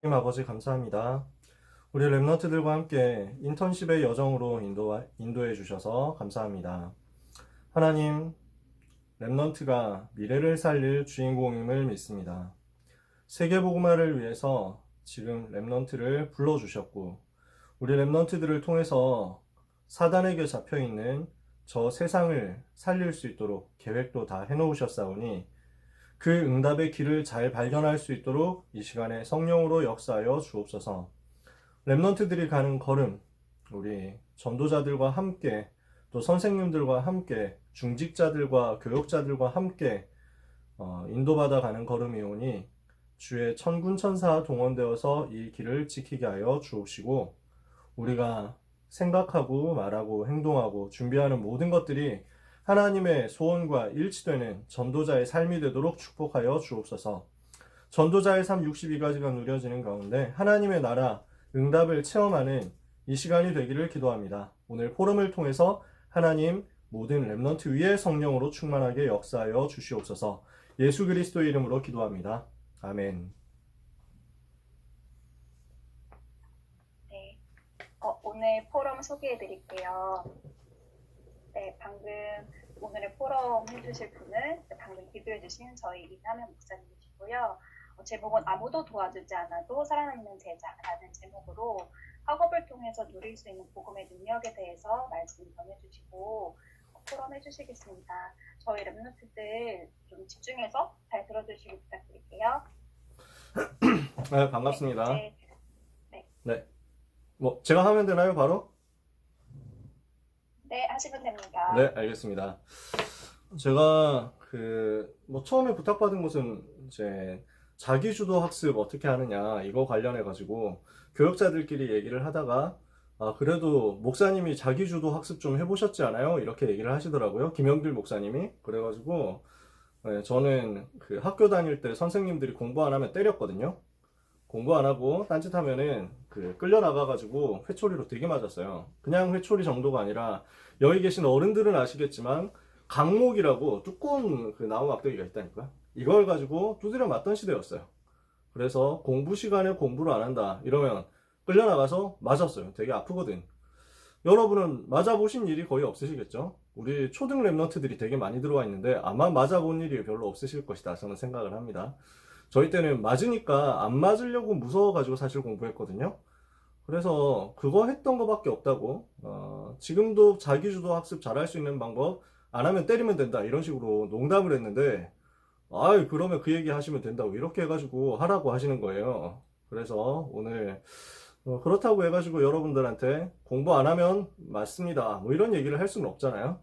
하나님 아버지 감사합니다. 우리 랩런트들과 함께 인턴십의 여정으로 인도해 주셔서 감사합니다. 하나님, 랩런트가 미래를 살릴 주인공임을 믿습니다. 세계복음화를 위해서 지금 랩런트를 불러주셨고, 우리 랩런트들을 통해서 사단에게 잡혀있는 저 세상을 살릴 수 있도록 계획도 다 해놓으셨사오니 그 응답의 길을 잘 발견할 수 있도록 이 시간에 성령으로 역사하여 주옵소서. 랩런트들이 가는 걸음, 우리 전도자들과 함께 또 선생님들과 함께 중직자들과 교역자들과 함께 인도받아 가는 걸음이오니 주의 천군천사 동원되어서 이 길을 지키게 하여 주옵시고 우리가 생각하고 말하고 행동하고 준비하는 모든 것들이 하나님의 소원과 일치되는 전도자의 삶이 되도록 축복하여 주옵소서. 전도자의 삶 62가지가 누려지는 가운데 하나님의 나라 응답을 체험하는 이 시간이 되기를 기도합니다. 오늘 포럼을 통해서 하나님 모든 랩런트 위에 성령으로 충만하게 역사하여 주시옵소서. 예수 그리스도 이름으로 기도합니다. 아멘. 네, 오늘 포럼 소개해 드릴게요. 네, 방금 오늘의 포럼 해주실 분은 방금 기도해 주신 저희 이남현 목사님이시고요. 제목은 아무도 도와주지 않아도 살아남는 제자라는 제목으로 학업을 통해서 누릴 수 있는 복음의 능력에 대해서 말씀 전해주시고 포럼 해주시겠습니다. 저희 랩런트들 좀 집중해서 잘 들어주시기 부탁드릴게요. 네, 반갑습니다. 네. 네. 제가 하면 되나요, 바로? 네, 하시면 됩니다. 네, 알겠습니다. 제가 처음에 부탁받은 것은 이제 자기주도 학습 어떻게 하느냐 이거 관련해 가지고 교역자들끼리 얘기를 하다가 그래도 목사님이 자기주도 학습 좀 해보셨지 않아요? 이렇게 얘기를 하시더라고요. 김영길 목사님이. 그래가지고 네, 저는 학교 다닐 때 선생님들이 공부 안 하면 때렸거든요. 공부 안 하고 딴짓하면은 끌려 나가가지고 회초리로 되게 맞았어요. 그냥 회초리 정도가 아니라 여기 계신 어른들은 아시겠지만 강목이라고 두꺼운 나무 막대기가 있다니까요. 이걸 가지고 두드려 맞던 시대였어요. 그래서 공부 시간에 공부를 안 한다 이러면 끌려 나가서 맞았어요. 되게 아프거든. 여러분은 맞아보신 일이 거의 없으시겠죠? 우리 초등 랩런트들이 되게 많이 들어와 있는데 아마 맞아본 일이 별로 없으실 것이다 저는 생각을 합니다. 저희 때는 맞으니까 안 맞으려고 무서워가지고 사실 공부했거든요. 그래서 그거 했던 거밖에 없다고. 지금도 자기주도 학습 잘할 수 있는 방법 안 하면 때리면 된다 이런 식으로 농담을 했는데 그러면 그 얘기 하시면 된다고 이렇게 해가지고 하라고 하시는 거예요. 그래서 오늘 그렇다고 해가지고 여러분들한테 공부 안 하면 맞습니다 뭐 이런 얘기를 할 수는 없잖아요.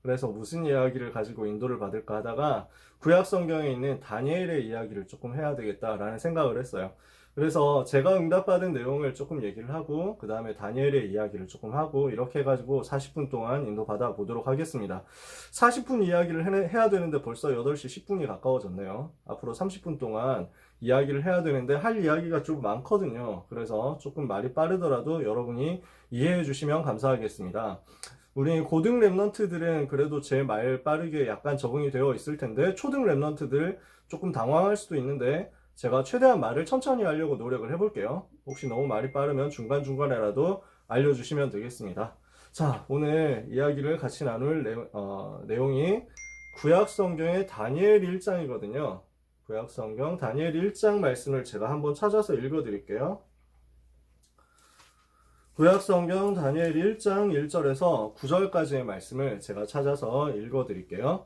그래서 무슨 이야기를 가지고 인도를 받을까 하다가 구약 성경에 있는 다니엘의 이야기를 조금 해야 되겠다라는 생각을 했어요. 그래서 제가 응답받은 내용을 조금 얘기를 하고 그 다음에 다니엘의 이야기를 조금 하고 이렇게 해가지고 40분 동안 인도 받아 보도록 하겠습니다. 40분 이야기를 해야 되는데 벌써 8시 10분이 가까워졌네요. 앞으로 30분 동안 이야기를 해야 되는데 할 이야기가 좀 많거든요. 그래서 조금 말이 빠르더라도 여러분이 이해해 주시면 감사하겠습니다. 우리 고등 랩런트들은 그래도 제 말 빠르게 약간 적응이 되어 있을 텐데 초등 랩런트들 조금 당황할 수도 있는데 제가 최대한 말을 천천히 하려고 노력을 해볼게요. 혹시 너무 말이 빠르면 중간중간에라도 알려주시면 되겠습니다. 자, 오늘 이야기를 같이 나눌 내용이 구약성경의 다니엘 1장이거든요. 구약성경 다니엘 1장 말씀을 제가 한번 찾아서 읽어드릴게요. 구약성경 다니엘 1장 1절에서 9절까지의 말씀을 제가 찾아서 읽어드릴게요.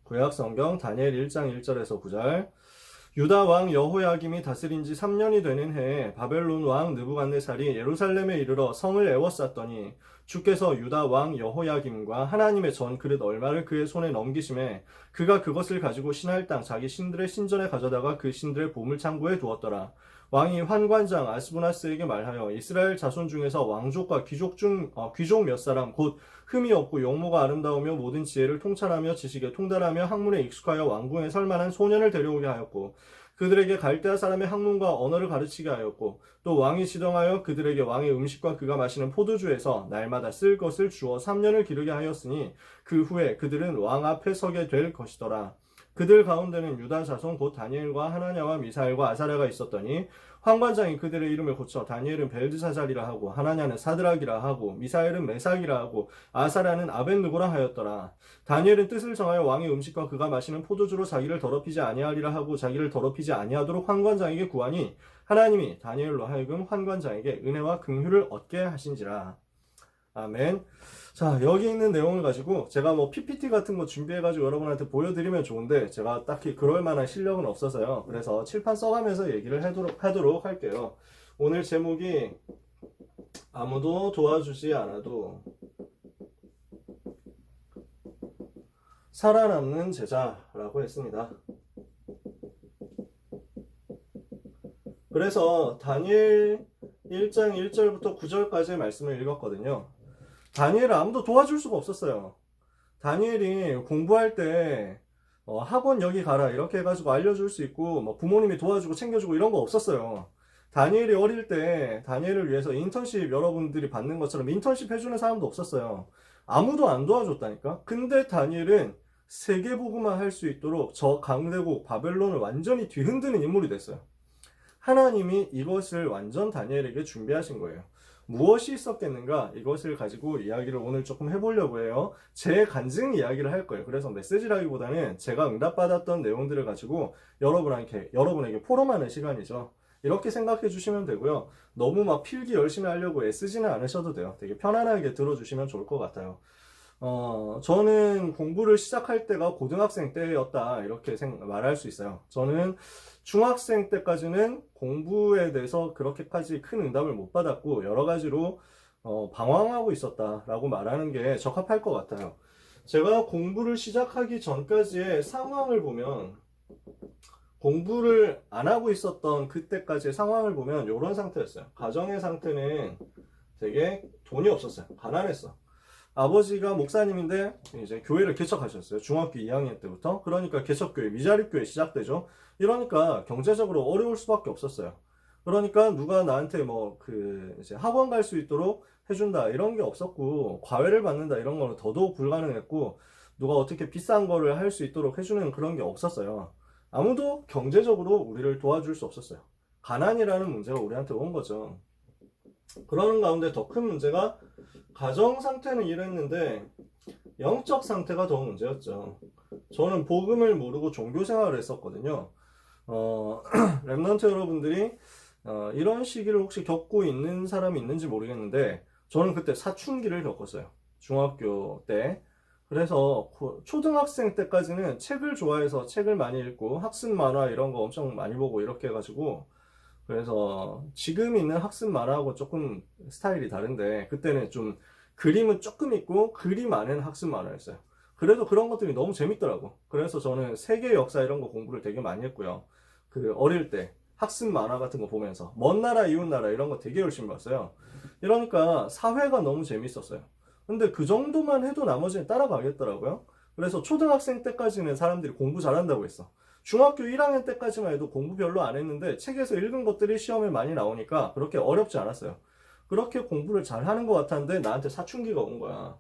구약성경 다니엘 1장 1절에서 9절. 유다 왕 여호야김이 다스린 지 3년이 되는 해에 바벨론 왕 느부갓네살이 예루살렘에 이르러 성을 에워쌌더니 주께서 유다 왕 여호야김과 하나님의 전 그릇 얼마를 그의 손에 넘기심에 그가 그것을 가지고 신할 땅 자기 신들의 신전에 가져다가 그 신들의 보물 창고에 두었더라. 왕이 환관장 아스부나스에게 말하여 이스라엘 자손 중에서 왕족과 귀족 몇 사람 곧 흠이 없고 용모가 아름다우며 모든 지혜를 통찰하며 지식에 통달하며 학문에 익숙하여 왕궁에 설만한 소년을 데려오게 하였고 그들에게 갈대아 사람의 학문과 언어를 가르치게 하였고 또 왕이 지정하여 그들에게 왕의 음식과 그가 마시는 포도주에서 날마다 쓸 것을 주어 3년을 기르게 하였으니 그 후에 그들은 왕 앞에 서게 될 것이더라. 그들 가운데는 유다 자손 곧 다니엘과 하나냐와 미사엘과 아사랴가 있었더니 환관장이 그들의 이름을 고쳐 다니엘은 벨드사잘이라 하고 하나냐는 사드락이라 하고 미사엘은 메삭이라 하고 아사랴는 아벤느고라 하였더라. 다니엘은 뜻을 정하여 왕의 음식과 그가 마시는 포도주로 자기를 더럽히지 아니하리라 하고 자기를 더럽히지 아니하도록 환관장에게 구하니 하나님이 다니엘로 하여금 환관장에게 은혜와 긍휼을 얻게 하신지라. 아멘. 자, 여기 있는 내용을 가지고 제가 뭐 PPT 같은 거 준비해가지고 여러분한테 보여드리면 좋은데 제가 딱히 그럴 만한 실력은 없어서요. 그래서 칠판 써가면서 얘기를 하도록 할게요. 오늘 제목이 아무도 도와주지 않아도 살아남는 제자라고 했습니다. 그래서 다니엘 1장 1절부터 9절까지의 말씀을 읽었거든요. 다니엘을 아무도 도와줄 수가 없었어요. 다니엘이 공부할 때 학원 여기 가라 이렇게 해가지고 알려줄 수 있고 뭐 부모님이 도와주고 챙겨주고 이런 거 없었어요. 다니엘이 어릴 때 다니엘을 위해서 인턴십 여러분들이 받는 것처럼 인턴십 해주는 사람도 없었어요. 아무도 안 도와줬다니까. 근데 다니엘은 세계복음화 할 수 있도록 저 강대국 바벨론을 완전히 뒤흔드는 인물이 됐어요. 하나님이 이것을 완전 다니엘에게 준비하신 거예요. 무엇이 있었겠는가? 이것을 가지고 이야기를 오늘 조금 해보려고 해요. 제 간증 이야기를 할 거예요. 그래서 메시지라기보다는 제가 응답받았던 내용들을 가지고 여러분에게 포럼하는 시간이죠. 이렇게 생각해 주시면 되고요. 너무 막 필기 열심히 하려고 애쓰지는 않으셔도 돼요. 되게 편안하게 들어주시면 좋을 것 같아요. 저는 공부를 시작할 때가 고등학생 때였다 이렇게 말할 수 있어요. 저는 중학생 때까지는 공부에 대해서 그렇게까지 큰 응답을 못 받았고 여러 가지로 방황하고 있었다라고 말하는 게 적합할 것 같아요. 제가 공부를 시작하기 전까지의 상황을 보면 공부를 안 하고 있었던 그때까지의 상황을 보면 이런 상태였어요. 가정의 상태는 되게 돈이 없었어요. 가난했어. 아버지가 목사님인데 이제 교회를 개척하셨어요. 중학교 2학년 때부터. 그러니까 개척교회, 미자립교회 시작되죠. 이러니까 경제적으로 어려울 수밖에 없었어요. 그러니까 누가 나한테 이제 학원 갈 수 있도록 해준다 이런 게 없었고 과외를 받는다 이런 거는 더더욱 불가능했고 누가 어떻게 비싼 거를 할 수 있도록 해주는 그런 게 없었어요. 아무도 경제적으로 우리를 도와줄 수 없었어요. 가난이라는 문제가 우리한테 온 거죠. 그러는 가운데 더 큰 문제가 가정 상태는 이랬는데 영적 상태가 더 문제였죠. 저는 복음을 모르고 종교 생활을 했었거든요. 랩넌트 여러분들이 이런 시기를 혹시 겪고 있는 사람이 있는지 모르겠는데 저는 그때 사춘기를 겪었어요. 중학교 때. 그래서 초등학생 때까지는 책을 좋아해서 책을 많이 읽고 학습 만화 이런 거 엄청 많이 보고 이렇게 해가지고 그래서 지금 있는 학습 만화하고 조금 스타일이 다른데 그때는 좀 그림은 조금 있고 그림 많은 학습 만화였어요. 그래도 그런 것들이 너무 재밌더라고. 그래서 저는 세계 역사 이런 거 공부를 되게 많이 했고요. 어릴 때 학습 만화 같은 거 보면서 먼 나라 이웃 나라 이런 거 되게 열심히 봤어요. 이러니까 사회가 너무 재밌었어요. 근데 그 정도만 해도 나머지는 따라가겠더라고요. 그래서 초등학생 때까지는 사람들이 공부 잘한다고 했어. 중학교 1학년 때까지만 해도 공부 별로 안 했는데 책에서 읽은 것들이 시험에 많이 나오니까 그렇게 어렵지 않았어요. 그렇게 공부를 잘하는 것 같았는데 나한테 사춘기가 온 거야.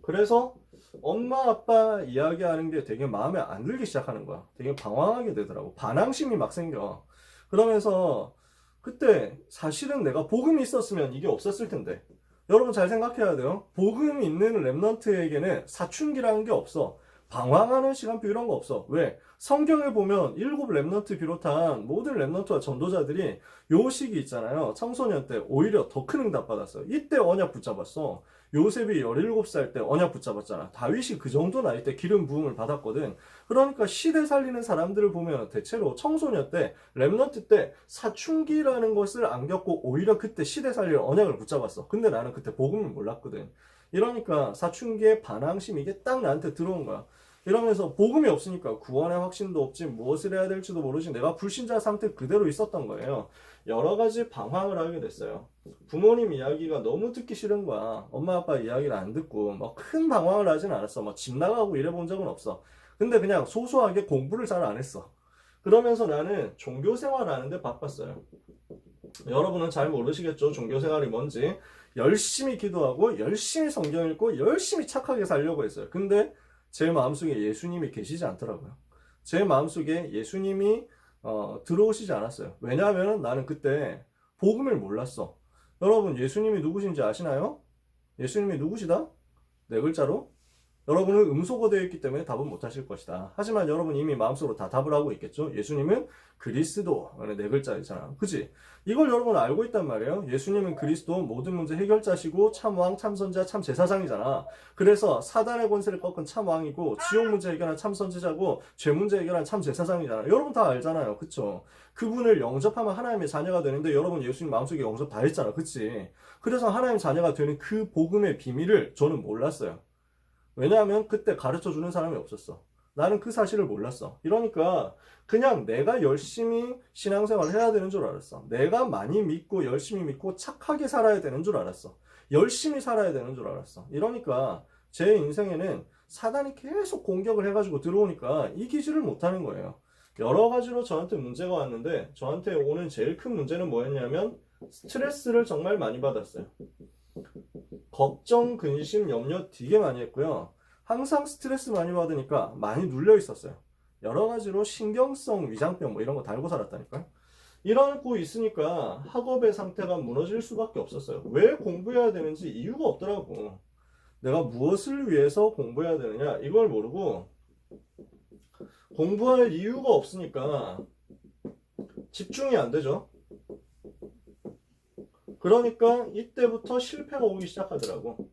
그래서 엄마 아빠 이야기하는 게 되게 마음에 안 들기 시작하는 거야. 되게 방황하게 되더라고. 반항심이 막 생겨. 그러면서 그때 사실은 내가 복음이 있었으면 이게 없었을 텐데 여러분 잘 생각해야 돼요. 복음 있는 랩넌트에게는 사춘기라는 게 없어. 방황하는 시간표 이런 거 없어. 왜? 성경에 보면 7 랩넌트 비롯한 모든 랩넌트와 전도자들이 요 시기 있잖아요. 청소년 때 오히려 더 큰 응답 받았어요. 이때 언약 붙잡았어. 요셉이 17살 때 언약 붙잡았잖아. 다윗이 그 정도 나이 때 기름 부음을 받았거든. 그러니까 시대 살리는 사람들을 보면 대체로 청소년 때, 랩넌트 때 사춘기라는 것을 안 겪고 오히려 그때 시대 살리는 언약을 붙잡았어. 근데 나는 그때 복음을 몰랐거든. 이러니까 사춘기의 반항심 이게 딱 나한테 들어온 거야. 이러면서 복음이 없으니까 구원의 확신도 없지 무엇을 해야 될지도 모르지 내가 불신자 상태 그대로 있었던 거예요. 여러 가지 방황을 하게 됐어요. 부모님 이야기가 너무 듣기 싫은 거야. 엄마 아빠 이야기를 안 듣고 큰 방황을 하진 않았어. 집 나가고 이래 본 적은 없어. 근데 그냥 소소하게 공부를 잘 안 했어. 그러면서 나는 종교 생활하는데 바빴어요. 여러분은 잘 모르시겠죠? 종교 생활이 뭔지. 열심히 기도하고 열심히 성경 읽고 열심히 착하게 살려고 했어요. 근데 제 마음속에 예수님이 계시지 않더라고요. 제 마음속에 예수님이 들어오시지 않았어요. 왜냐하면 나는 그때 복음을 몰랐어. 여러분, 예수님이 누구신지 아시나요? 예수님이 누구시다? 네 글자로? 여러분은 음소거 되어 있기 때문에 답은 못하실 것이다. 하지만 여러분 이미 마음속으로 다 답을 하고 있겠죠? 예수님은 그리스도. 네 글자이잖아. 그치? 이걸 여러분 알고 있단 말이에요. 예수님은 그리스도, 모든 문제 해결자시고 참왕, 참선자, 참제사장이잖아. 그래서 사단의 권세를 꺾은 참왕이고 지옥 문제 해결한 참선제자고 죄 문제 해결한 참제사장이잖아. 여러분 다 알잖아요. 그쵸? 그분을 영접하면 하나님의 자녀가 되는데 여러분 예수님 마음속에 영접 다 했잖아. 그치? 그래서 하나님 자녀가 되는 그 복음의 비밀을 저는 몰랐어요. 왜냐하면 그때 가르쳐 주는 사람이 없었어. 나는 그 사실을 몰랐어. 이러니까 그냥 내가 열심히 신앙생활을 해야 되는 줄 알았어. 내가 많이 믿고 열심히 믿고 착하게 살아야 되는 줄 알았어. 열심히 살아야 되는 줄 알았어. 이러니까 제 인생에는 사단이 계속 공격을 해가지고 들어오니까 이기지를 못하는 거예요. 여러 가지로 저한테 문제가 왔는데 저한테 오는 제일 큰 문제는 뭐였냐면 스트레스를 정말 많이 받았어요. 걱정, 근심, 염려 되게 많이 했고요. 항상 스트레스 많이 받으니까 많이 눌려 있었어요. 여러 가지로 신경성 위장병 뭐 이런 거 달고 살았다니까요. 이러고 있으니까 학업의 상태가 무너질 수밖에 없었어요. 왜 공부해야 되는지 이유가 없더라고. 내가 무엇을 위해서 공부해야 되느냐 이걸 모르고 공부할 이유가 없으니까 집중이 안 되죠. 그러니까 이때부터 실패가 오기 시작하더라고.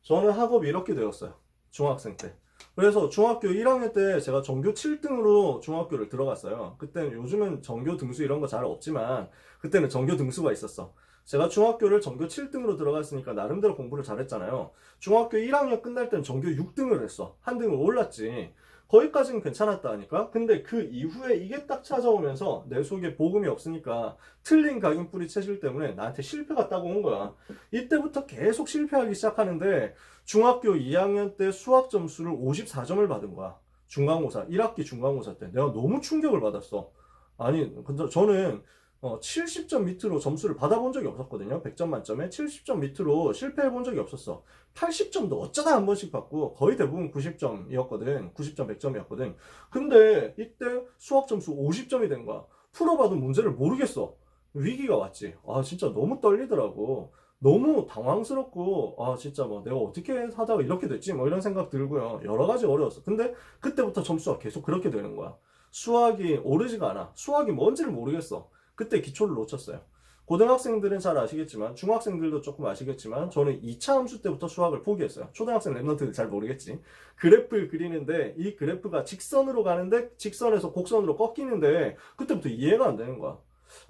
저는 학업이 이렇게 되었어요. 중학생 때. 그래서 중학교 1학년 때 제가 전교 7등으로 중학교를 들어갔어요. 그때는 요즘은 전교 등수 이런 거 잘 없지만 그때는 전교 등수가 있었어. 제가 중학교를 전교 7등으로 들어갔으니까 나름대로 공부를 잘했잖아요. 중학교 1학년 끝날 땐 전교 6등을 했어. 한 등을 올랐지. 거기까지는 괜찮았다니까. 근데 그 이후에 이게 딱 찾아오면서 내 속에 복음이 없으니까 틀린 각인뿌리 체질 때문에 나한테 실패가 딱 온 거야. 이때부터 계속 실패하기 시작하는데 중학교 2학년 때 수학 점수를 54점을 받은 거야. 중간고사, 1학기 중간고사 때. 내가 너무 충격을 받았어. 아니, 근데 저는 70점 밑으로 점수를 받아본 적이 없었거든요. 100점 만점에 70점 밑으로 실패해 본 적이 없었어. 80점도 어쩌다 한 번씩 받고 거의 대부분 90점이었거든. 90점, 100점이었거든. 근데 이때 수학 점수 50점이 된 거야. 풀어봐도 문제를 모르겠어. 위기가 왔지. 아, 진짜 너무 떨리더라고. 너무 당황스럽고, 아, 진짜 뭐 내가 어떻게 하다가 이렇게 됐지? 뭐 이런 생각 들고요. 여러 가지 어려웠어. 근데 그때부터 점수가 계속 그렇게 되는 거야. 수학이 오르지가 않아. 수학이 뭔지를 모르겠어. 그때 기초를 놓쳤어요. 고등학생들은 잘 아시겠지만 중학생들도 조금 아시겠지만 저는 2차 함수 때부터 수학을 포기했어요. 초등학생 랩런트는 잘 모르겠지. 그래프를 그리는데 이 그래프가 직선으로 가는데 직선에서 곡선으로 꺾이는데 그때부터 이해가 안 되는 거야.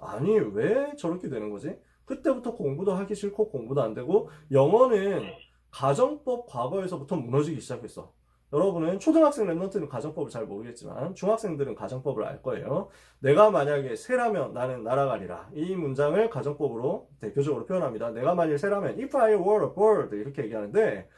아니 왜 저렇게 되는 거지? 그때부터 공부도 하기 싫고 공부도 안 되고 영어는 가정법 과거에서부터 무너지기 시작했어. 여러분은 초등학생 랩런트는 가정법을 잘 모르겠지만 중학생들은 가정법을 알 거예요. 내가 만약에 새라면 나는 날아가리라. 이 문장을 가정법으로 대표적으로 표현합니다. 내가 만일 새라면 if I were a bird 이렇게 얘기하는데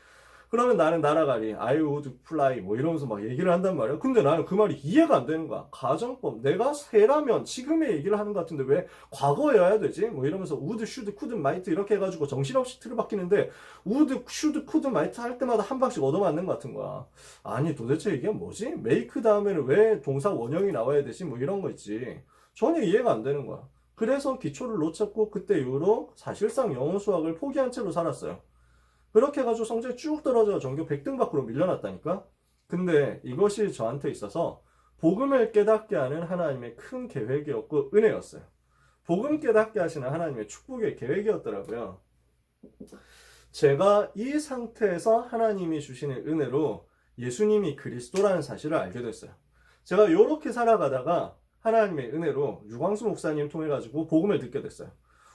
그러면 나는 날아가리. I would fly 뭐 이러면서 막 얘기를 한단 말이야. 근데 나는 그 말이 이해가 안 되는 거야. 가정법. 내가 새라면 지금의 얘기를 하는 것 같은데 왜 과거여야 되지? 뭐 이러면서 would, should, could, might 이렇게 해가지고 정신없이 틀어박히는데 would, should, could, might 할 때마다 한 방씩 얻어맞는 것 같은 거야. 아니 도대체 이게 뭐지? make 다음에는 왜 동사 원형이 나와야 되지? 뭐 이런 거 있지. 전혀 이해가 안 되는 거야. 그래서 기초를 놓쳤고 그때 이후로 사실상 영어 수학을 포기한 채로 살았어요. 그렇게 해가지고 성적이 쭉 떨어져 전교 100등 밖으로 밀려났다니까? 근데 이것이 저한테 있어서 복음을 깨닫게 하는 하나님의 큰 계획이었고 은혜였어요. 복음 깨닫게 하시는 하나님의 축복의 계획이었더라고요. 제가 이 상태에서 하나님이 주시는 은혜로 예수님이 그리스도라는 사실을 알게 됐어요. 제가 이렇게 살아가다가 하나님의 은혜로 유광수 목사님 통해 가지고 복음을 듣게 됐어요.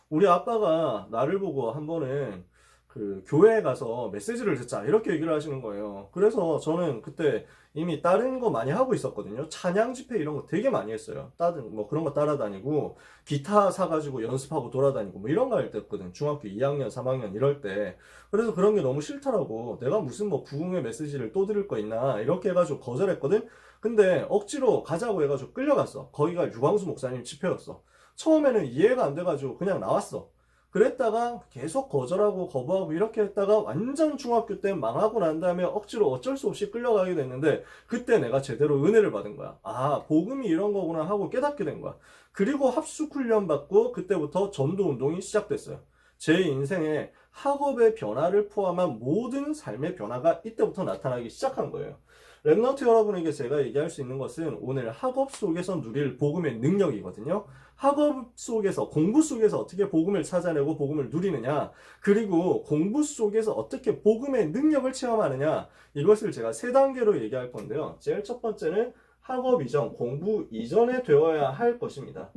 우리 아빠가 나를 보고 한 번은 그 교회에 가서 메시지를 듣자 이렇게 얘기를 하시는 거예요. 그래서 저는 그때 이미 다른 거 많이 하고 있었거든요. 찬양 집회 이런 거 되게 많이 했어요. 다른 뭐 그런 거 따라다니고 기타 사가지고 연습하고 돌아다니고 뭐 이런 거 할 때였거든. 중학교 2학년, 3학년 이럴 때. 그래서 그런 게 너무 싫더라고. 내가 무슨 뭐 부흥의 메시지를 또 들을 거 있나 이렇게 해가지고 거절했거든. 근데 억지로 가자고 해가지고 끌려갔어. 거기가 유광수 목사님 집회였어. 처음에는 이해가 안 돼가지고 그냥 나왔어. 그랬다가 계속 거절하고 거부하고 이렇게 했다가 완전 중학교 때 망하고 난 다음에 억지로 어쩔 수 없이 끌려가게 됐는데 그때 내가 제대로 은혜를 받은 거야. 아, 복음이 이런 거구나 하고 깨닫게 된 거야. 그리고 합숙 훈련 받고 그때부터 전도 운동이 시작됐어요. 제 인생에 학업의 변화를 포함한 모든 삶의 변화가 이때부터 나타나기 시작한 거예요. 랩넌트 여러분에게 제가 얘기할 수 있는 것은 오늘 학업 속에서 누릴 복음의 능력이거든요. 학업 속에서, 공부 속에서 어떻게 복음을 찾아내고 복음을 누리느냐, 그리고 공부 속에서 어떻게 복음의 능력을 체험하느냐, 이것을 제가 세 단계로 얘기할 건데요. 제일 첫 번째는 학업 이전, 공부 이전에 되어야 할 것입니다.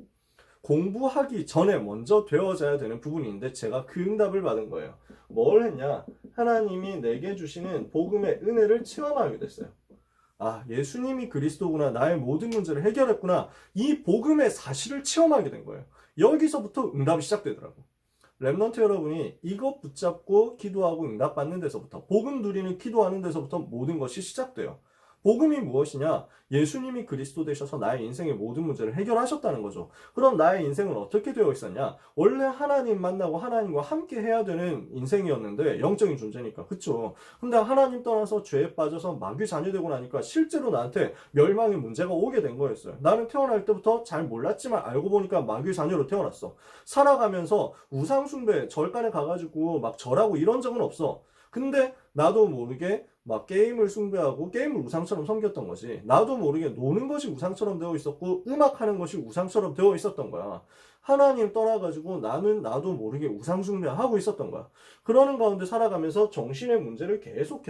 공부하기 전에 먼저 되어져야 되는 부분인데 제가 그 응답을 받은 거예요. 뭘 했냐? 하나님이 내게 주시는 복음의 은혜를 체험하게 됐어요. 아, 예수님이 그리스도구나. 나의 모든 문제를 해결했구나. 이 복음의 사실을 체험하게 된 거예요. 여기서부터 응답이 시작되더라고. 랩넌트 여러분이 이것 붙잡고 기도하고 응답받는 데서부터, 복음 누리는 기도하는 데서부터 모든 것이 시작돼요. 복음이 무엇이냐? 예수님이 그리스도 되셔서 나의 인생의 모든 문제를 해결하셨다는 거죠. 그럼 나의 인생은 어떻게 되어 있었냐? 원래 하나님 만나고 하나님과 함께 해야 되는 인생이었는데, 영적인 존재니까. 그쵸? 근데 하나님 떠나서 죄에 빠져서 마귀 자녀되고 나니까 실제로 나한테 멸망의 문제가 오게 된 거였어요. 나는 태어날 때부터 잘 몰랐지만 알고 보니까 마귀 자녀로 태어났어. 살아가면서 우상숭배, 절간에 가가지고 막 절하고 이런 적은 없어. 근데 나도 모르게 막 게임을 숭배하고 게임을 우상처럼 섬겼던 거지. 나도 모르게 노는 것이 우상처럼 되어 있었고 음악하는 것이 우상처럼 되어 있었던 거야. 하나님 떠나가지고 나도 모르게 우상 숭배하고 있었던 거야. 그러는 가운데 살아가면서 정신의 문제를 계속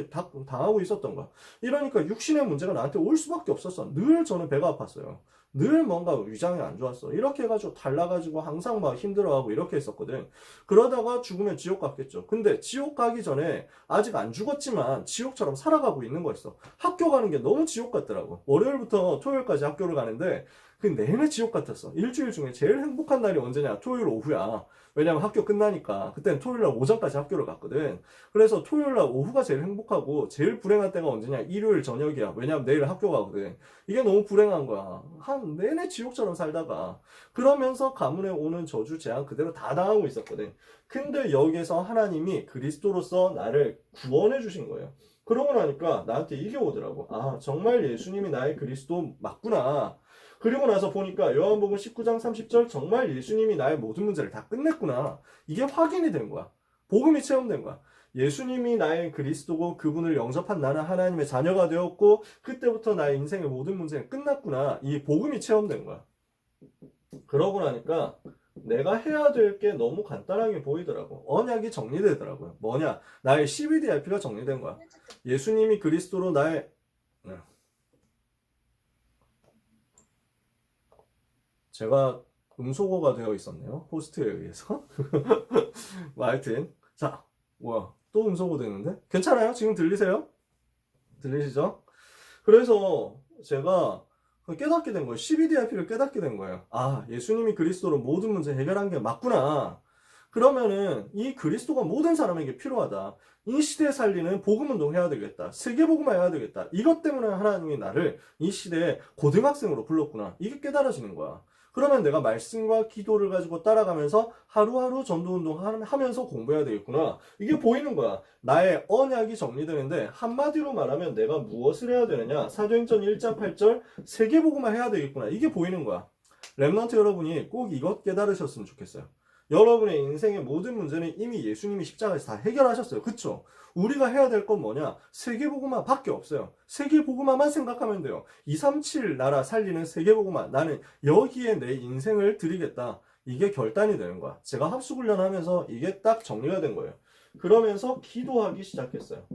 당하고 있었던 거야. 이러니까 육신의 문제가 나한테 올 수밖에 없었어. 늘 저는 배가 아팠어요. 늘 뭔가 위장이 안 좋았어. 이렇게 해가지고 달라가지고 항상 막 힘들어하고 이렇게 했었거든. 그러다가 죽으면 지옥 갔겠죠. 근데 지옥 가기 전에 아직 안 죽었지만 지옥처럼 살아가고 있는 거였어. 학교 가는 게 너무 지옥 같더라고. 월요일부터 토요일까지 학교를 가는데 그 내내 지옥 같았어. 일주일 중에 제일 행복한 날이 언제냐? 토요일 오후야. 왜냐면 학교 끝나니까. 그때는 토요일날 오전까지 학교를 갔거든. 그래서 토요일날 오후가 제일 행복하고 제일 불행한 때가 언제냐? 일요일 저녁이야. 왜냐면 내일 학교 가거든. 이게 너무 불행한 거야. 한 내내 지옥처럼 살다가 그러면서 가문에 오는 저주 재앙 그대로 다 당하고 있었거든. 근데 여기에서 하나님이 그리스도로서 나를 구원해 주신 거예요. 그러고 나니까 나한테 이게 오더라고. 아, 정말 예수님이 나의 그리스도 맞구나. 그리고 나서 보니까 요한복음 19장 30절 정말 예수님이 나의 모든 문제를 다 끝냈구나. 이게 확인이 된 거야. 복음이 체험된 거야. 예수님이 나의 그리스도고 그분을 영접한 나는 하나님의 자녀가 되었고 그때부터 나의 인생의 모든 문제는 끝났구나. 이 복음이 체험된 거야. 그러고 나니까 내가 해야 될 게 너무 간단하게 보이더라고. 언약이 정리되더라고요. 뭐냐? 나의 CBDIP가 정리된 거야. 예수님이 그리스도로 나의 제가 음소거가 되어 있었네요. 호스트에 의해서. 뭐 하여튼 자, 뭐야? 또 음소거 되는데? 괜찮아요? 지금 들리세요? 들리시죠? 그래서 제가 깨닫게 된 거예요. CBDIP를 깨닫게 된 거예요. 아, 예수님이 그리스도로 모든 문제 해결한 게 맞구나. 그러면은 이 그리스도가 모든 사람에게 필요하다. 이 시대에 살리는 복음운동 해야 되겠다. 세계복음화 해야 되겠다. 이것 때문에 하나님이 나를 이 시대에 고등학생으로 불렀구나. 이게 깨달아지는 거야. 그러면 내가 말씀과 기도를 가지고 따라가면서 하루하루 전도운동 하면서 공부해야 되겠구나. 이게 보이는 거야. 나의 언약이 정리되는데 한마디로 말하면 내가 무엇을 해야 되느냐. 사도행전 1장 8절 세계복음화 해야 되겠구나. 이게 보이는 거야. 랩넌트 여러분이 꼭 이것 깨달으셨으면 좋겠어요. 여러분의 인생의 모든 문제는 이미 예수님이 십자가에서 다 해결하셨어요. 그쵸? 우리가 해야 될 건 뭐냐? 세계복음화 밖에 없어요. 세계복음화만 생각하면 돼요. 237 나라 살리는 세계복음화. 나는 여기에 내 인생을 드리겠다. 이게 결단이 되는 거야. 제가 합숙훈련 하면서 이게 딱 정리가 된 거예요. 그러면서 기도하기 시작했어요.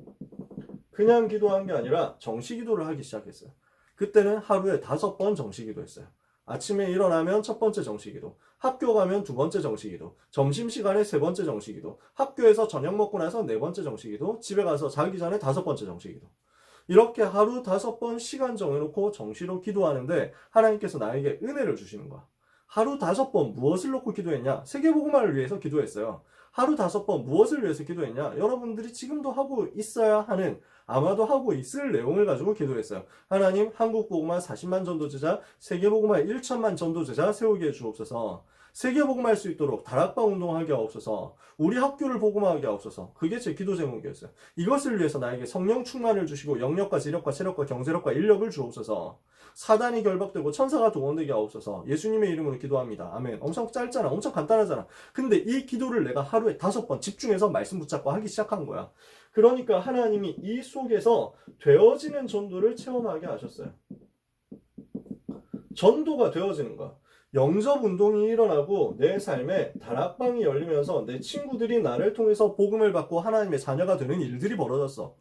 그냥 기도한 게 아니라 정시기도를 하기 시작했어요. 그때는 하루에 5번 정시기도 했어요. 아침에 일어나면 첫 번째 정시기도, 학교 가면 두 번째 정시기도, 점심시간에 세 번째 정시기도, 학교에서 저녁 먹고 나서 네 번째 정시기도, 집에 가서 자기 전에 5번째 정시기도. 이렇게 하루 5번 시간 정해놓고 정시로 기도하는데 하나님께서 나에게 은혜를 주시는 거야. 하루 5번 무엇을 놓고 기도했냐? 세계복음화를 위해서 기도했어요. 하루 5번 무엇을 위해서 기도했냐? 여러분들이 지금도 하고 있어야 하는, 아마도 하고 있을 내용을 가지고 기도했어요. 하나님, 한국복음화 40만 전도제자, 세계복음화 1천만 전도제자 세우게 해주옵소서. 세계복음할 수 있도록 다락방 운동하게 하옵소서. 우리 학교를 복음화하게 하옵소서. 그게 제 기도 제목이었어요. 이것을 위해서 나에게 성령 충만을 주시고 영력과 지력과 체력과 경제력과 인력을 주옵소서. 사단이 결박되고 천사가 동원되게 하옵소서. 예수님의 이름으로 기도합니다. 아멘. 엄청 짧잖아. 엄청 간단하잖아. 근데 이 기도를 내가 하루에 5번 집중해서 말씀 붙잡고 하기 시작한 거야. 그러니까 하나님이 이 속에서 되어지는 전도를 체험하게 하셨어요. 전도가 되어지는 거야. 영접 운동이 일어나고 내 삶에 다락방이 열리면서 내 친구들이 나를 통해서 복음을 받고 하나님의 자녀가 되는 일들이 벌어졌어.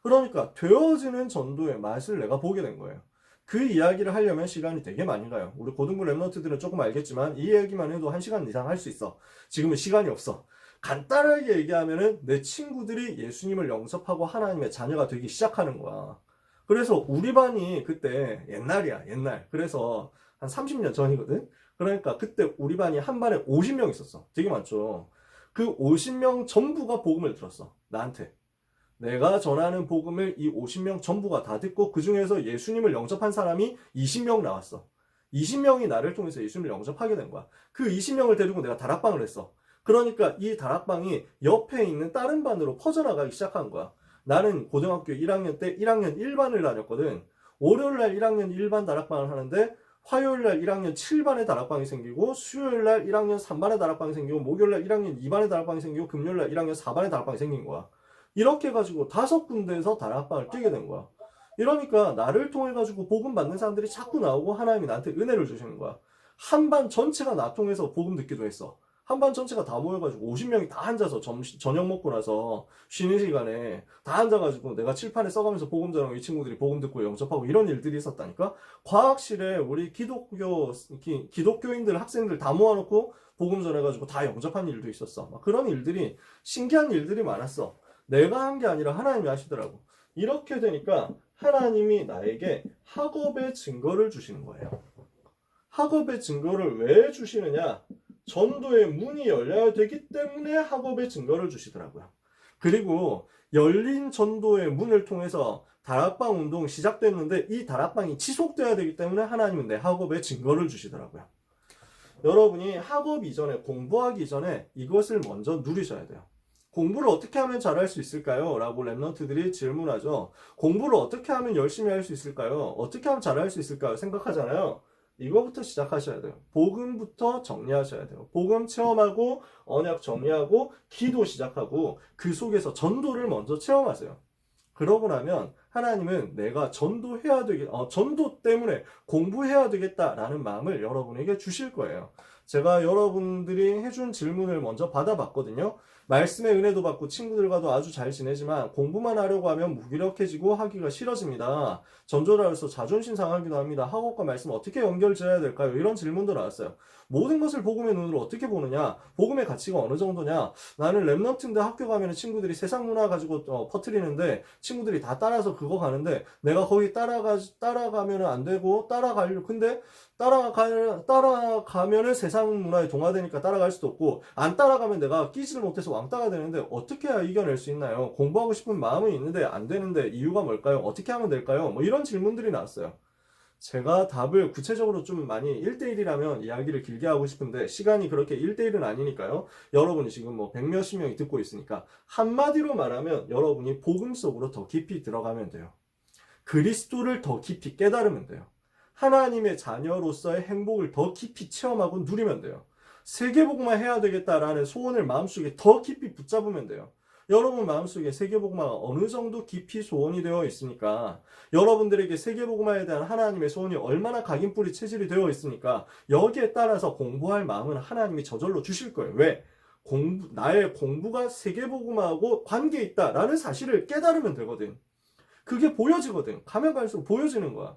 그러니까 되어지는 전도의 맛을 내가 보게 된 거예요. 그 이야기를 하려면 시간이 되게 많이 가요. 우리 고등부 랩런트들은 조금 알겠지만 이 얘기만 해도 1시간 이상 할 수 있어. 지금은 시간이 없어. 간단하게 얘기하면은 내 친구들이 예수님을 영접하고 하나님의 자녀가 되기 시작하는 거야. 그래서 우리 반이 그때 옛날이야, 옛날. 그래서 한 30년 전이거든? 그러니까 그때 우리 반이 한 반에 50명 있었어. 되게 많죠. 그 50명 전부가 복음을 들었어. 나한테. 내가 전하는 복음을 이 50명 전부가 다 듣고 그 중에서 예수님을 영접한 사람이 20명 나왔어. 20명이 나를 통해서 예수님을 영접하게 된 거야. 그 20명을 데리고 내가 다락방을 했어. 그러니까 이 다락방이 옆에 있는 다른 반으로 퍼져나가기 시작한 거야. 나는 고등학교 1학년 때 1학년 1반을 다녔거든. 월요일날 1학년 1반 다락방을 하는데 화요일날 1학년 7반에 다락방이 생기고 수요일날 1학년 3반에 다락방이 생기고 목요일날 1학년 2반에 다락방이 생기고 금요일날 1학년 4반에 다락방이 생긴 거야. 이렇게 해가지고 5군데에서 다락방을 끼게 된 거야. 이러니까 나를 통해 가지고 복음 받는 사람들이 자꾸 나오고 하나님이 나한테 은혜를 주시는 거야. 한 반 전체가 나 통해서 복음 듣기도 했어. 한 반 전체가 다 모여가지고 50명이 다 앉아서 저녁 먹고 나서 쉬는 시간에 다 앉아가지고 내가 칠판에 써가면서 복음 전하고 이 친구들이 복음 듣고 영접하고 이런 일들이 있었다니까. 과학실에 우리 기독교인들 학생들 다 모아놓고 복음 전해가지고 다 영접한 일도 있었어. 막 그런 일들이, 신기한 일들이 많았어. 내가 한 게 아니라 하나님이 하시더라고. 이렇게 되니까 하나님이 나에게 학업의 증거를 주시는 거예요. 학업의 증거를 왜 주시느냐? 전도의 문이 열려야 되기 때문에 학업의 증거를 주시더라고요. 그리고 열린 전도의 문을 통해서 다락방 운동이 시작됐는데 이 다락방이 지속돼야 되기 때문에 하나님은 내 학업의 증거를 주시더라고요. 여러분이 학업 이전에, 공부하기 이전에 이것을 먼저 누리셔야 돼요. 공부를 어떻게 하면 잘할 수 있을까요? 라고 랩런트들이 질문하죠. 공부를 어떻게 하면 열심히 할 수 있을까요? 어떻게 하면 잘할 수 있을까요? 생각하잖아요. 이거부터 시작하셔야 돼요. 복음부터 정리하셔야 돼요. 복음 체험하고 언약 정리하고 기도 시작하고 그 속에서 전도를 먼저 체험하세요. 그러고 나면 하나님은 내가 전도 때문에 공부해야 되겠다라는 마음을 여러분에게 주실 거예요. 제가 여러분들이 해준 질문을 먼저 받아봤거든요. 말씀의 은혜도 받고 친구들과도 아주 잘 지내지만 공부만 하려고 하면 무기력해지고 하기가 싫어집니다. 전도자로서 자존심 상하기도 합니다. 학업과 말씀 어떻게 연결지어야 될까요? 이런 질문도 나왔어요. 모든 것을 복음의 눈으로 어떻게 보느냐? 복음의 가치가 어느 정도냐? 나는 랩런트인데 학교 가면 친구들이 세상 문화 가지고 퍼뜨리는데 친구들이 다 따라서 그거 가는데 내가 거기 따라가면 안 되고 근데 따라가면은 세상 문화에 동화되니까 따라갈 수도 없고 안 따라가면 내가 끼지를 못해서 왕따가 되는데 어떻게 해야 이겨낼 수 있나요? 공부하고 싶은 마음은 있는데 안 되는데 이유가 뭘까요? 어떻게 하면 될까요? 뭐 이런 질문들이 나왔어요. 제가 답을 구체적으로 좀 많이 1대1이라면 이야기를 길게 하고 싶은데 시간이 그렇게 1대1은 아니니까요. 여러분이 지금 뭐 100몇십 명이 듣고 있으니까 한마디로 말하면 여러분이 복음 속으로 더 깊이 들어가면 돼요. 그리스도를 더 깊이 깨달으면 돼요. 하나님의 자녀로서의 행복을 더 깊이 체험하고 누리면 돼요. 세계복음화 해야 되겠다라는 소원을 마음속에 더 깊이 붙잡으면 돼요. 여러분 마음속에 세계복음화가 어느 정도 깊이 소원이 되어 있으니까 여러분들에게 세계복음화에 대한 하나님의 소원이 얼마나 각인뿌리 체질이 되어 있으니까 여기에 따라서 공부할 마음은 하나님이 저절로 주실 거예요. 왜? 나의 공부가 세계복음화하고 관계 있다라는 사실을 깨달으면 되거든. 그게 보여지거든. 가면 갈수록 보여지는 거야.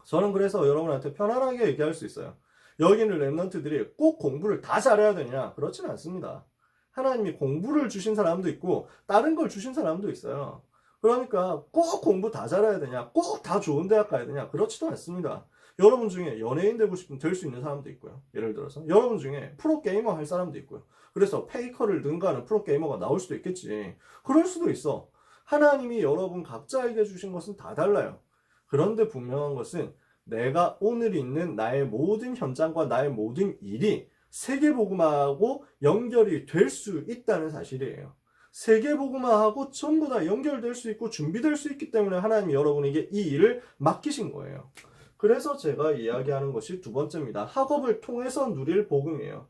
저는 그래서 여러분한테 편안하게 얘기할 수 있어요. 여기는 랩런트들이 꼭 공부를 다 잘해야 되냐? 그렇지는 않습니다. 하나님이 공부를 주신 사람도 있고 다른 걸 주신 사람도 있어요. 그러니까 꼭 공부 다 잘해야 되냐? 꼭 다 좋은 대학 가야 되냐? 그렇지도 않습니다. 여러분 중에 연예인 되고 싶으면 될 수 있는 사람도 있고요. 예를 들어서 여러분 중에 프로게이머 할 사람도 있고요. 그래서 페이커를 능가하는 프로게이머가 나올 수도 있겠지. 그럴 수도 있어. 하나님이 여러분 각자에게 주신 것은 다 달라요. 그런데 분명한 것은 내가 오늘 있는 나의 모든 현장과 나의 모든 일이 세계복음화하고 연결이 될 수 있다는 사실이에요. 세계복음화하고 전부 다 연결될 수 있고 준비될 수 있기 때문에 하나님이 여러분에게 이 일을 맡기신 거예요. 그래서 제가 이야기하는 것이 두 번째입니다. 학업을 통해서 누릴 복음이에요.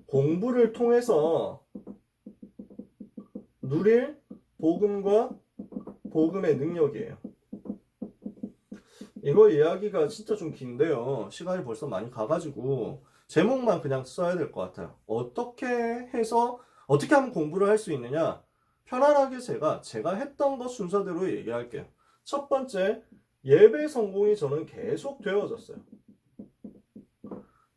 공부를 통해서 누릴 복음과 복음의 능력이에요. 이거 이야기가 진짜 좀 긴데요. 시간이 벌써 많이 가가지고 제목만 그냥 써야 될 것 같아요. 어떻게 하면 공부를 할 수 있느냐? 편안하게 제가 했던 것 순서대로 얘기할게요. 첫 번째, 예배 성공이 저는 계속 되어졌어요.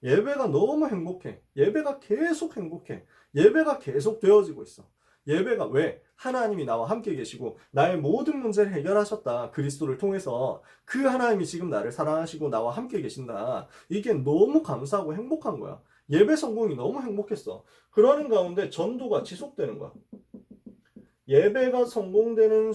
예배가 너무 행복해. 예배가 계속 행복해. 예배가 계속 되어지고 있어. 예배가 왜? 하나님이 나와 함께 계시고 나의 모든 문제를 해결하셨다. 그리스도를 통해서 그 하나님이 지금 나를 사랑하시고 나와 함께 계신다. 이게 너무 감사하고 행복한 거야. 예배 성공이 너무 행복했어. 그러는 가운데 전도가 지속되는 거야. 예배가 성공되는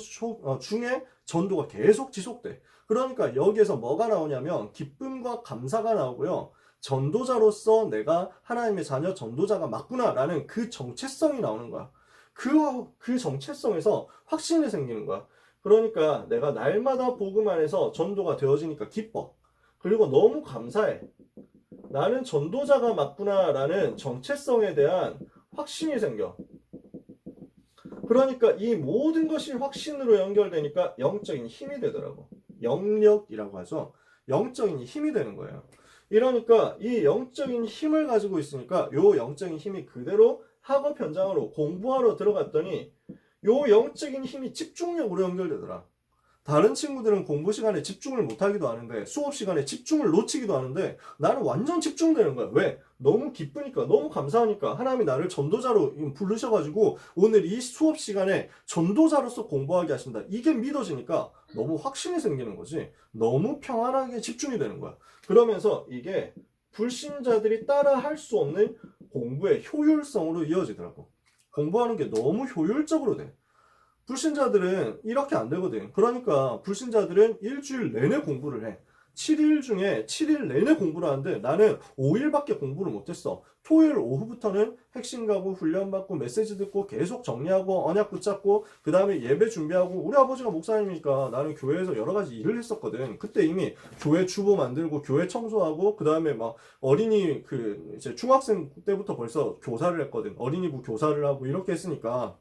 중에 전도가 계속 지속돼. 그러니까 여기에서 뭐가 나오냐면 기쁨과 감사가 나오고요. 전도자로서 내가 하나님의 자녀 전도자가 맞구나라는 그 정체성이 나오는 거야. 그 정체성에서 확신이 생기는 거야. 그러니까 내가 날마다 복음 안에서 전도가 되어지니까 기뻐. 그리고 너무 감사해. 나는 전도자가 맞구나라는 정체성에 대한 확신이 생겨. 그러니까 이 모든 것이 확신으로 연결되니까 영적인 힘이 되더라고. 영력이라고 하죠. 영적인 힘이 되는 거예요. 이러니까 이 영적인 힘을 가지고 있으니까 요 영적인 힘이 그대로 학업 현장으로 공부하러 들어갔더니 요 영적인 힘이 집중력으로 연결되더라. 다른 친구들은 공부 시간에 집중을 못하기도 하는데 수업 시간에 집중을 놓치기도 하는데 나는 완전 집중되는 거야. 왜? 너무 기쁘니까, 너무 감사하니까 하나님이 나를 전도자로 부르셔가지고 오늘 이 수업 시간에 전도자로서 공부하게 하신다. 이게 믿어지니까 너무 확신이 생기는 거지. 너무 평안하게 집중이 되는 거야. 그러면서 이게 불신자들이 따라 할 수 없는 공부의 효율성으로 이어지더라고. 공부하는 게 너무 효율적으로 돼. 불신자들은 이렇게 안 되거든. 그러니까 불신자들은 일주일 내내 공부를 해. 7일 중에 7일 내내 공부를 하는데 나는 5일밖에 공부를 못했어. 토요일 오후부터는 핵심 가고 훈련 받고 메시지 듣고 계속 정리하고 언약 붙잡고 그 다음에 예배 준비하고 우리 아버지가 목사님이니까 나는 교회에서 여러 가지 일을 했었거든. 그때 이미 교회 주보 만들고 교회 청소하고 그 다음에 막 어린이 이제 중학생 때부터 벌써 교사를 했거든. 어린이부 교사를 하고 이렇게 했으니까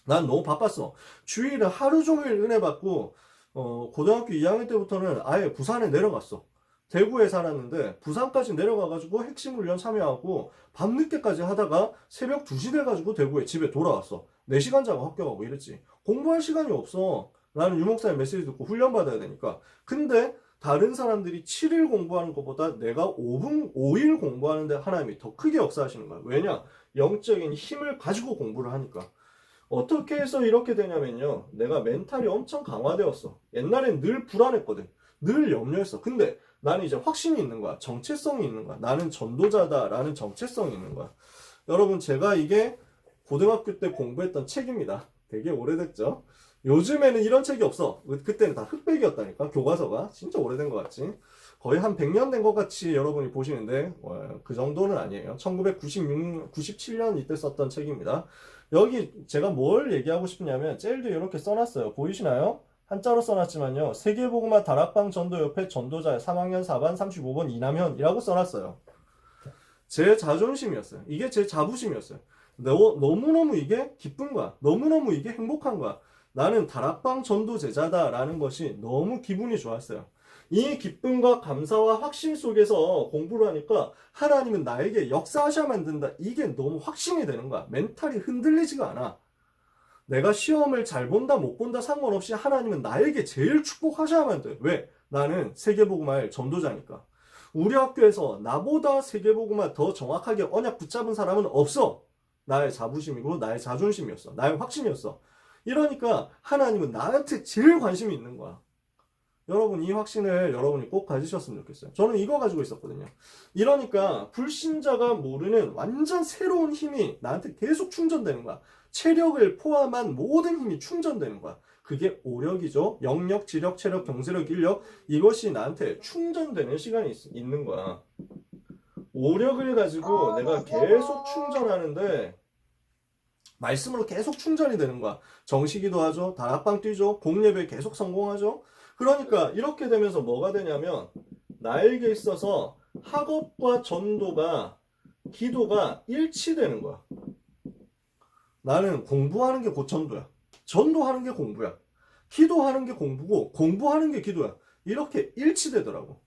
난 너무 바빴어. 주일에 하루 종일 은혜 받고 고등학교 2학년 때부터는 아예 부산에 내려갔어. 대구에 살았는데 부산까지 내려가가지고 핵심 훈련 참여하고 밤늦게까지 하다가 새벽 2시 돼가지고 대구에 집에 돌아왔어. 4시간 자고 학교 가고 이랬지. 공부할 시간이 없어. 나는 유목사의 메시지 듣고 훈련 받아야 되니까. 근데 다른 사람들이 7일 공부하는 것보다 내가 5일 공부하는데 하나님이 더 크게 역사하시는 거야. 왜냐? 영적인 힘을 가지고 공부를 하니까. 어떻게 해서 이렇게 되냐면요. 내가 멘탈이 엄청 강화되었어. 옛날엔 늘 불안했거든. 늘 염려했어. 근데 나는 이제 확신이 있는 거야. 정체성이 있는 거야. 나는 전도자다라는 정체성이 있는 거야. 여러분, 제가 이게 고등학교 때 공부했던 책입니다. 되게 오래됐죠? 요즘에는 이런 책이 없어. 그때는 다 흑백이었다니까. 교과서가. 진짜 오래된 것 같지? 거의 한 100년 된 것 같이 여러분이 보시는데 그 정도는 아니에요. 1997년 이때 썼던 책입니다. 여기 제가 뭘 얘기하고 싶냐면 젤도 이렇게 써놨어요. 보이시나요? 한자로 써놨지만요. 세계복음화 다락방 전도 옆에 전도자 3학년 4반 35번 이남현이라고 써놨어요. 제 자존심이었어요. 이게 제 자부심이었어요. 너무너무 이게 기쁜 거야. 너무너무 이게 행복한 거야. 나는 다락방 전도 제자다라는 것이 너무 기분이 좋았어요. 이 기쁨과 감사와 확신 속에서 공부를 하니까 하나님은 나에게 역사하셔야만 된다. 이게 너무 확신이 되는 거야. 멘탈이 흔들리지가 않아. 내가 시험을 잘 본다 못 본다 상관없이 하나님은 나에게 제일 축복하셔야만 돼. 왜? 나는 세계복음화의 전도자니까. 우리 학교에서 나보다 세계복음화 더 정확하게 언약 붙잡은 사람은 없어. 나의 자부심이고 나의 자존심이었어. 나의 확신이었어. 이러니까 하나님은 나한테 제일 관심이 있는 거야. 여러분 이 확신을 여러분이 꼭 가지셨으면 좋겠어요. 저는 이거 가지고 있었거든요. 이러니까 불신자가 모르는 완전 새로운 힘이 나한테 계속 충전되는 거야. 체력을 포함한 모든 힘이 충전되는 거야. 그게 오력이죠. 영력, 지력, 체력, 경제력, 인력, 이것이 나한테 충전되는 시간이 있는 거야. 오력을 가지고 내가 계속 충전하는데 말씀으로 계속 충전이 되는 거야. 정시기도 하죠. 다락방 뛰죠. 공예배 계속 성공하죠. 그러니까 이렇게 되면서 뭐가 되냐면 나에게 있어서 학업과 전도가 기도가 일치되는 거야. 나는 공부하는 게 곧 전도야. 전도하는 게 공부야. 기도하는 게 공부고 공부하는 게 기도야. 이렇게 일치되더라고.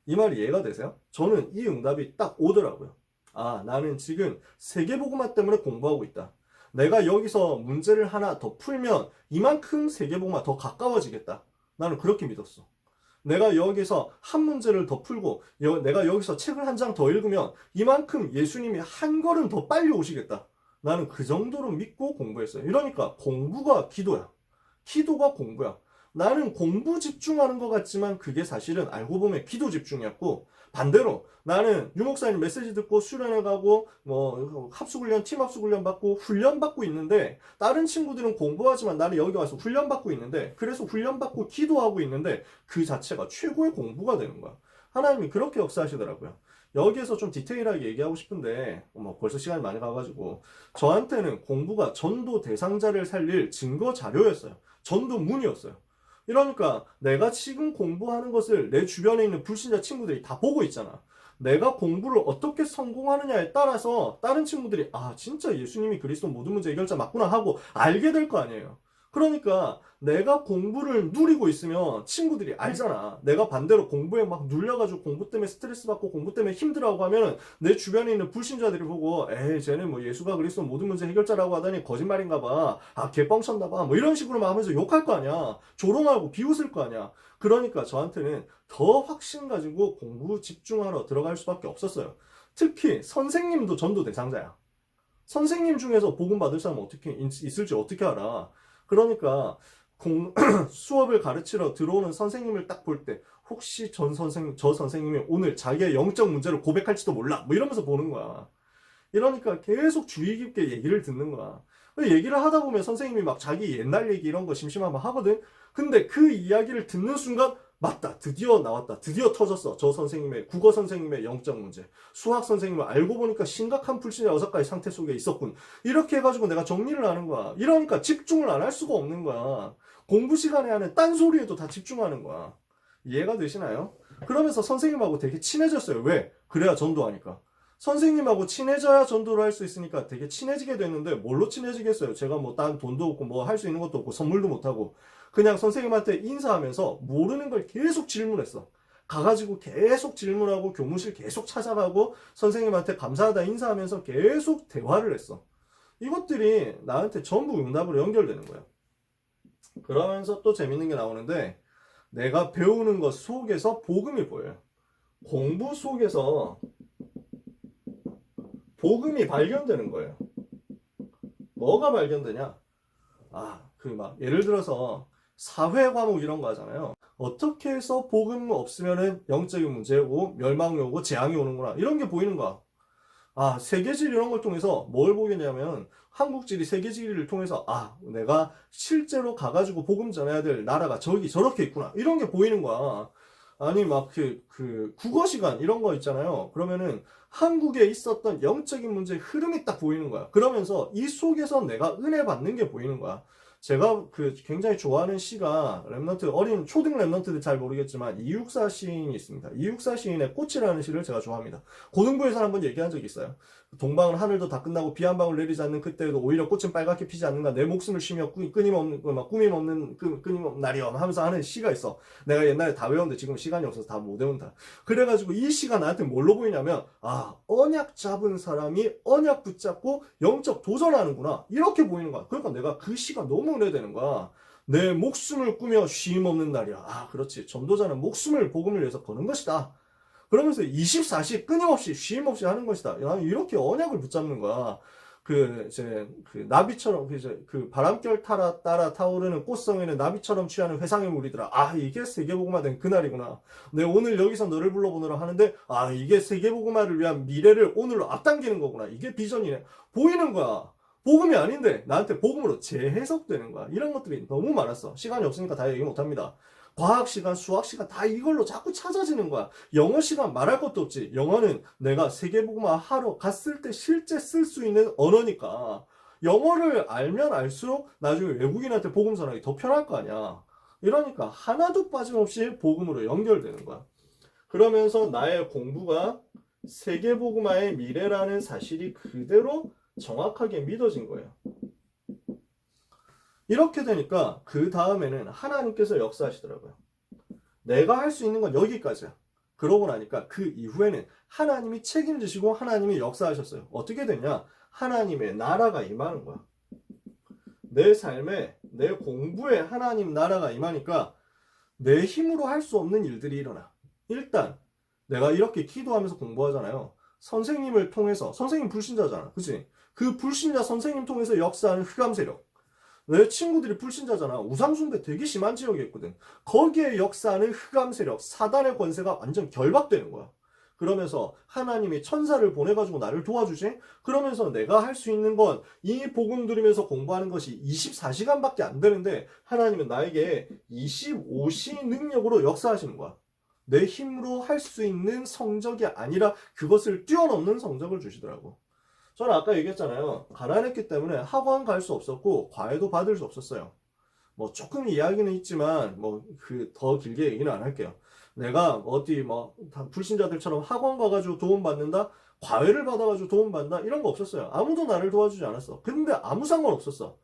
이 말이 이해가 되세요? 저는 이 응답이 딱 오더라고요. 아, 나는 지금 세계복음화 때문에 공부하고 있다. 내가 여기서 문제를 하나 더 풀면 이만큼 세계복음화 더 가까워지겠다. 나는 그렇게 믿었어. 내가 여기서 한 문제를 더 풀고 내가 여기서 책을 한 장 더 읽으면 이만큼 예수님이 한 걸음 더 빨리 오시겠다. 나는 그 정도로 믿고 공부했어요. 이러니까 공부가 기도야. 기도가 공부야. 나는 공부 집중하는 것 같지만 그게 사실은 알고 보면 기도 집중이었고, 반대로 나는 유목사님 메시지 듣고 수련회 가고 뭐 합숙훈련, 팀 합숙훈련 받고 훈련 받고 있는데 다른 친구들은 공부하지만 나는 여기 와서 훈련 받고 있는데, 그래서 훈련 받고 기도하고 있는데 그 자체가 최고의 공부가 되는 거야. 하나님이 그렇게 역사하시더라고요. 여기에서 좀 디테일하게 얘기하고 싶은데 뭐 벌써 시간이 많이 가가지고, 저한테는 공부가 전도 대상자를 살릴 증거 자료였어요. 전도문이었어요. 이러니까 내가 지금 공부하는 것을 내 주변에 있는 불신자 친구들이 다 보고 있잖아. 내가 공부를 어떻게 성공하느냐에 따라서 다른 친구들이 아, 진짜 예수님이 그리스도 모든 문제 해결자 맞구나 하고 알게 될 거 아니에요. 그러니까 내가 공부를 누리고 있으면 친구들이 알잖아. 내가 반대로 공부에 막 눌려가지고 공부 때문에 스트레스 받고 공부 때문에 힘들어하고 하면 내 주변에 있는 불신자들이 보고 에이, 쟤는 뭐 예수가 그리스도 모든 문제 해결자라고 하더니 거짓말인가 봐. 아, 개뻥쳤나 봐. 뭐 이런 식으로 막 하면서 욕할 거 아니야. 조롱하고 비웃을 거 아니야. 그러니까 저한테는 더 확신 가지고 공부 집중하러 들어갈 수밖에 없었어요. 특히 선생님도 전도 대상자야. 선생님 중에서 복음 받을 사람 어떻게 있을지 어떻게 알아? 그러니까 수업을 가르치러 들어오는 선생님을 딱 볼 때 혹시 저 선생님이 오늘 자기의 영적 문제를 고백할지도 몰라 뭐 이러면서 보는 거야. 이러니까 계속 주의 깊게 얘기를 듣는 거야. 얘기를 하다 보면 선생님이 막 자기 옛날 얘기 이런 거 심심하면 하거든. 근데 그 이야기를 듣는 순간 맞다, 드디어 나왔다, 드디어 터졌어. 저 선생님의 국어 선생님의 영적 문제, 수학 선생님을 알고 보니까 심각한 불신의 6가지 상태 속에 있었군. 이렇게 해가지고 내가 정리를 하는 거야. 이러니까 집중을 안 할 수가 없는 거야. 공부 시간에 하는 딴소리에도 다 집중하는 거야. 이해가 되시나요? 그러면서 선생님하고 되게 친해졌어요. 왜? 그래야 전도하니까. 선생님하고 친해져야 전도를 할 수 있으니까 되게 친해지게 됐는데 뭘로 친해지겠어요? 제가 뭐 딴 돈도 없고 뭐 할 수 있는 것도 없고 선물도 못하고 그냥 선생님한테 인사하면서 모르는 걸 계속 질문했어. 가가지고 계속 질문하고 교무실 계속 찾아가고 선생님한테 감사하다 인사하면서 계속 대화를 했어. 이것들이 나한테 전부 응답으로 연결되는 거야. 그러면서 또 재밌는 게 나오는데 내가 배우는 것 속에서 복음이 보여요. 공부 속에서 복음이 발견되는 거예요. 뭐가 발견되냐? 예를 들어서 사회 과목 이런 거 하잖아요. 어떻게 해서 복음 없으면은 영적인 문제고 멸망이 오고 재앙이 오는구나. 이런 게 보이는 거야. 세계지리 이런 걸 통해서 뭘 보겠냐면 한국지리 세계지리를 통해서 내가 실제로 가가지고 복음 전해야 될 나라가 저기 저렇게 있구나. 이런 게 보이는 거야. 아니 막 국어 시간 이런 거 있잖아요. 그러면은 한국에 있었던 영적인 문제의 흐름이 딱 보이는 거야. 그러면서 이 속에서 내가 은혜 받는 게 보이는 거야. 제가 굉장히 좋아하는 시가 랩넌트, 어린 초등 랩넌트들 잘 모르겠지만 이육사 시인이 있습니다. 이육사 시인의 꽃이라는 시를 제가 좋아합니다. 고등부에서 한번 얘기한 적이 있어요. 동방은 하늘도 다 끝나고 비 한 방울 내리지 않는 그때에도 오히려 꽃은 빨갛게 피지 않는가, 내 목숨을 쉬며 끊임없는 날이여 하면서 하는 시가 있어. 내가 옛날에 다 외웠는데 지금 시간이 없어서 다 못 외운다. 그래가지고 이 시가 나한테 뭘로 보이냐면 언약 잡은 사람이 언약 붙잡고 영적 도전하는구나 이렇게 보이는 거야. 그러니까 내가 그 시가 너무 은혜되는 거야. 내 목숨을 꾸며 쉼 없는 날이야. 그렇지. 전도자는 목숨을 복음을 위해서 거는 것이다. 그러면서 24시 끊임없이 쉼 없이 하는 것이다. 이렇게 언약을 붙잡는 거야. 이제 그 나비처럼 이제 그 바람결 따라 타오르는 꽃성에는 나비처럼 취하는 회상의 무리들아. 아, 이게 세계복음화 된 그날이구나. 내가 오늘 여기서 너를 불러보느라 하는데, 아, 이게 세계복음화를 위한 미래를 오늘로 앞당기는 거구나. 이게 비전이네. 보이는 거야. 복음이 아닌데 나한테 복음으로 재해석되는 거야. 이런 것들이 너무 많았어. 시간이 없으니까 다 얘기 못합니다. 과학 시간, 수학 시간 다 이걸로 자꾸 찾아지는 거야. 영어 시간 말할 것도 없지. 영어는 내가 세계복음화 하러 갔을 때 실제 쓸 수 있는 언어니까 영어를 알면 알수록 나중에 외국인한테 복음 전하기 더 편할 거 아니야. 이러니까 하나도 빠짐없이 복음으로 연결되는 거야. 그러면서 나의 공부가 세계복음화의 미래라는 사실이 그대로 정확하게 믿어진 거예요. 이렇게 되니까 그 다음에는 하나님께서 역사하시더라고요. 내가 할 수 있는 건 여기까지야. 그러고 나니까 그 이후에는 하나님이 책임지시고 하나님이 역사하셨어요. 어떻게 됐냐? 하나님의 나라가 임하는 거야. 내 삶에, 내 공부에 하나님 나라가 임하니까 내 힘으로 할 수 없는 일들이 일어나. 일단 내가 이렇게 기도하면서 공부하잖아요. 선생님을 통해서, 선생님 불신자잖아. 그치? 그 불신자 선생님 통해서 역사하는 흑암 세력. 내 친구들이 불신자잖아. 우상숭배 되게 심한 지역이 있거든. 거기에 역사하는 흑암 세력, 사단의 권세가 완전 결박되는 거야. 그러면서 하나님이 천사를 보내가지고 나를 도와주지? 그러면서 내가 할 수 있는 건 이 복음 들으면서 공부하는 것이 24시간밖에 안 되는데 하나님은 나에게 25시 능력으로 역사하시는 거야. 내 힘으로 할 수 있는 성적이 아니라 그것을 뛰어넘는 성적을 주시더라고. 저는 아까 얘기했잖아요. 가난했기 때문에 학원 갈 수 없었고 과외도 받을 수 없었어요. 뭐 조금 이야기는 있지만 뭐 그 더 길게 얘기는 안 할게요. 내가 어디 뭐 불신자들처럼 학원 가가지고 도움 받는다, 과외를 받아가지고 도움 받는다 이런 거 없었어요. 아무도 나를 도와주지 않았어. 근데 아무 상관 없었어.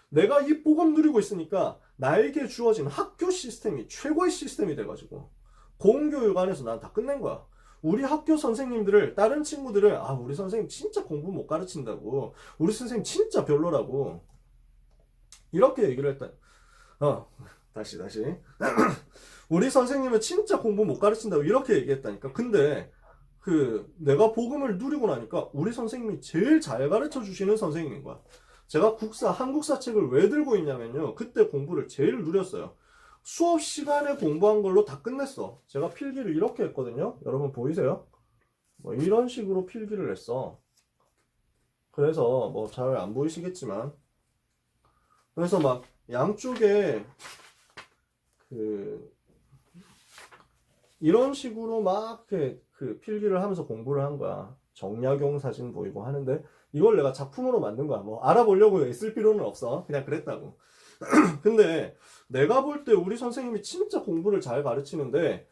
내가 이 복음 누리고 있으니까 나에게 주어진 학교 시스템이 최고의 시스템이 돼가지고 공교육 안에서 난 다 끝낸 거야. 우리 학교 선생님들을, 다른 친구들을, 아, 우리 선생님 진짜 공부 못 가르친다고. 우리 선생님 진짜 별로라고. 이렇게 얘기를 했다. 다시. 우리 선생님은 진짜 공부 못 가르친다고 이렇게 얘기했다니까. 근데, 내가 복음을 누리고 나니까 우리 선생님이 제일 잘 가르쳐 주시는 선생님인 거야. 제가 한국사 책을 왜 들고 있냐면요. 그때 공부를 제일 누렸어요. 수업 시간에 공부한 걸로 다 끝냈어. 제가 필기를 이렇게 했거든요. 여러분 보이세요? 뭐 이런 식으로 필기를 했어. 그래서 뭐 잘 안 보이시겠지만, 그래서 막 양쪽에 이런 식으로 막 필기를 하면서 공부를 한 거야. 정약용 사진 보이고 하는데 이걸 내가 작품으로 만든 거야. 뭐 알아보려고 애쓸 필요는 없어. 그냥 그랬다고. 근데 내가 볼 때 우리 선생님이 진짜 공부를 잘 가르치는데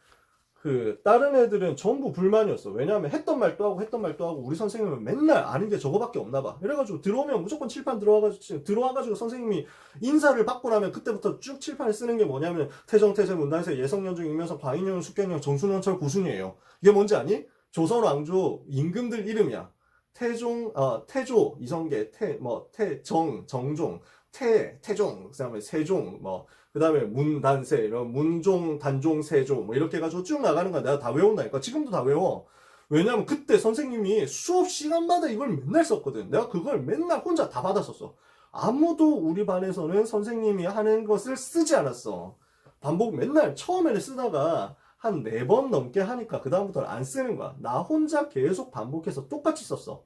다른 애들은 전부 불만이었어. 왜냐하면 했던 말도 하고 우리 선생님은 맨날 아는 게 저거밖에 없나 봐. 이래가지고 들어오면 무조건 칠판 들어와가지고 선생님이 인사를 받고 나면 그때부터 쭉 칠판을 쓰는 게 뭐냐면 태정, 태세, 문단세, 예성연중, 익명성, 과인용, 숙견용, 정순원철, 구순이에요. 이게 뭔지 아니? 조선 왕조 임금들 이름이야. 태조, 이성계, 태정, 정종, 태종, 그 다음에 세종, 그 다음에 문단세, 이런 문종, 단종, 세종, 이렇게 해가지고 쭉 나가는 거야. 내가 다 외운다니까. 지금도 다 외워. 왜냐면 그때 선생님이 수업 시간마다 이걸 맨날 썼거든. 내가 그걸 맨날 혼자 다 받았었어. 아무도 우리 반에서는 선생님이 하는 것을 쓰지 않았어. 반복 맨날 처음에는 쓰다가 한 4번 넘게 하니까 그다음부터는 안 쓰는 거야. 나 혼자 계속 반복해서 똑같이 썼어.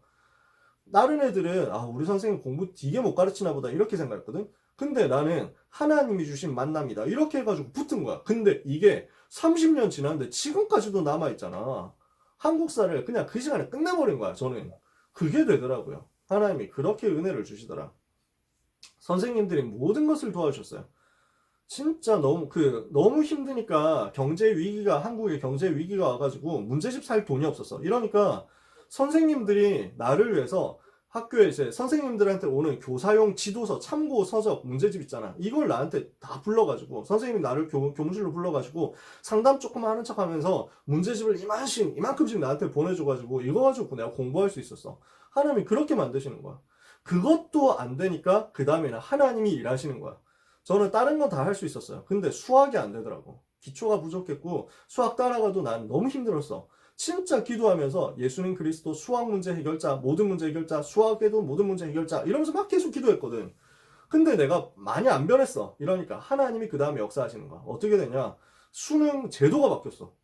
다른 애들은 우리 선생님 공부 되게 못 가르치나 보다 이렇게 생각했거든. 근데 나는 하나님이 주신 만남이다 이렇게 해가지고 붙은 거야. 근데 이게 30년 지났는데 지금까지도 남아있잖아. 한국사를 그냥 그 시간에 끝내버린 거야. 저는 그게 되더라고요. 하나님이 그렇게 은혜를 주시더라. 선생님들이 모든 것을 도와주셨어요. 진짜 너무 힘드니까 한국에 경제 위기가 와가지고 문제집 살 돈이 없었어. 이러니까 선생님들이 나를 위해서 학교에 이제 선생님들한테 오는 교사용 지도서, 참고 서적, 문제집 있잖아. 이걸 나한테 다 불러가지고 선생님이 나를 교무실로 불러가지고 상담 조금 하는 척 하면서 문제집을 이만큼씩 나한테 보내줘가지고 이거 가지고 내가 공부할 수 있었어. 하나님이 그렇게 만드시는 거야. 그것도 안 되니까 그 다음에는 하나님이 일하시는 거야. 저는 다른 건 다 할 수 있었어요. 근데 수학이 안 되더라고. 기초가 부족했고 수학 따라가도 난 너무 힘들었어. 진짜 기도하면서 예수님 그리스도 수학 문제 해결자, 모든 문제 해결자, 수학에도 모든 문제 해결자 이러면서 막 계속 기도했거든. 근데 내가 많이 안 변했어. 이러니까 하나님이 그 다음에 역사하시는 거야. 어떻게 되냐? 수능 제도가 바뀌었어.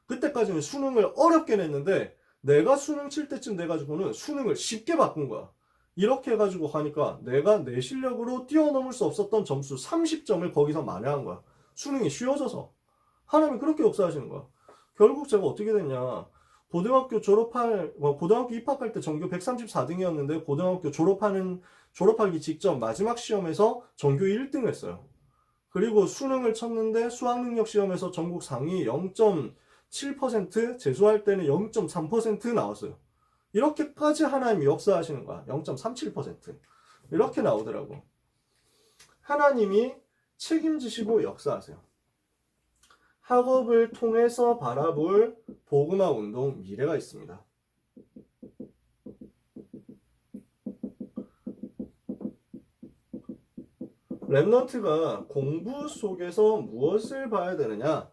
그때까지는 수능을 어렵게 냈는데 내가 수능 칠 때쯤 돼가지고는 수능을 쉽게 바꾼 거야. 이렇게 해가지고 하니까 내가 내 실력으로 뛰어넘을 수 없었던 점수 30점을 거기서 만회한 거야. 수능이 쉬워져서. 하나님이 그렇게 역사하시는 거야. 결국 제가 어떻게 됐냐. 고등학교 입학할 때 전교 134등이었는데 고등학교 졸업하기 직전 마지막 시험에서 전교 1등을 했어요. 그리고 수능을 쳤는데 수학능력 시험에서 전국 상위 0.7%, 재수할 때는 0.3% 나왔어요. 이렇게까지 하나님이 역사하시는 거야. 0.37%. 이렇게 나오더라고. 하나님이 책임지시고 역사하세요. 학업을 통해서 바라볼 복음화 운동 미래가 있습니다. 랩넌트가 공부 속에서 무엇을 봐야 되느냐?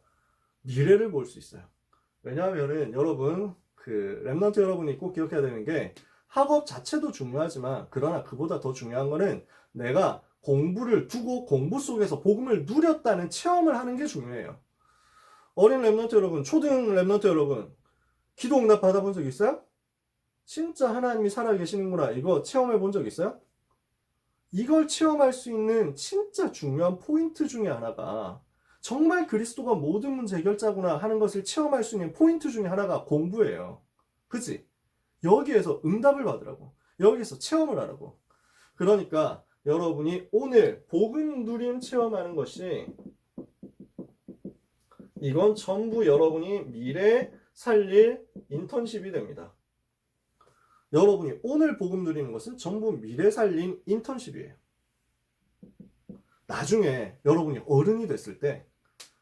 미래를 볼 수 있어요. 왜냐하면은 여러분, 랩넌트 여러분이 꼭 기억해야 되는 게 학업 자체도 중요하지만 그러나 그보다 더 중요한 거는 내가 공부를 두고 공부 속에서 복음을 누렸다는 체험을 하는 게 중요해요. 어린 랩넌트 여러분, 초등 랩넌트 여러분, 기도 응답 받아본 적 있어요? 진짜 하나님이 살아계시는구나 이거 체험해 본 적 있어요? 이걸 체험할 수 있는 진짜 중요한 포인트 중에 하나가 정말 그리스도가 모든 문제 해결자구나 하는 것을 체험할 수 있는 포인트 중에 하나가 공부예요. 그치? 여기에서 응답을 받으라고. 여기에서 체험을 하라고. 그러니까 여러분이 오늘 복음 누림 체험하는 것이 이건 전부 여러분이 미래 살릴 인턴십이 됩니다. 여러분이 오늘 복음 누리는 것은 전부 미래 살린 인턴십이에요. 나중에 여러분이 어른이 됐을 때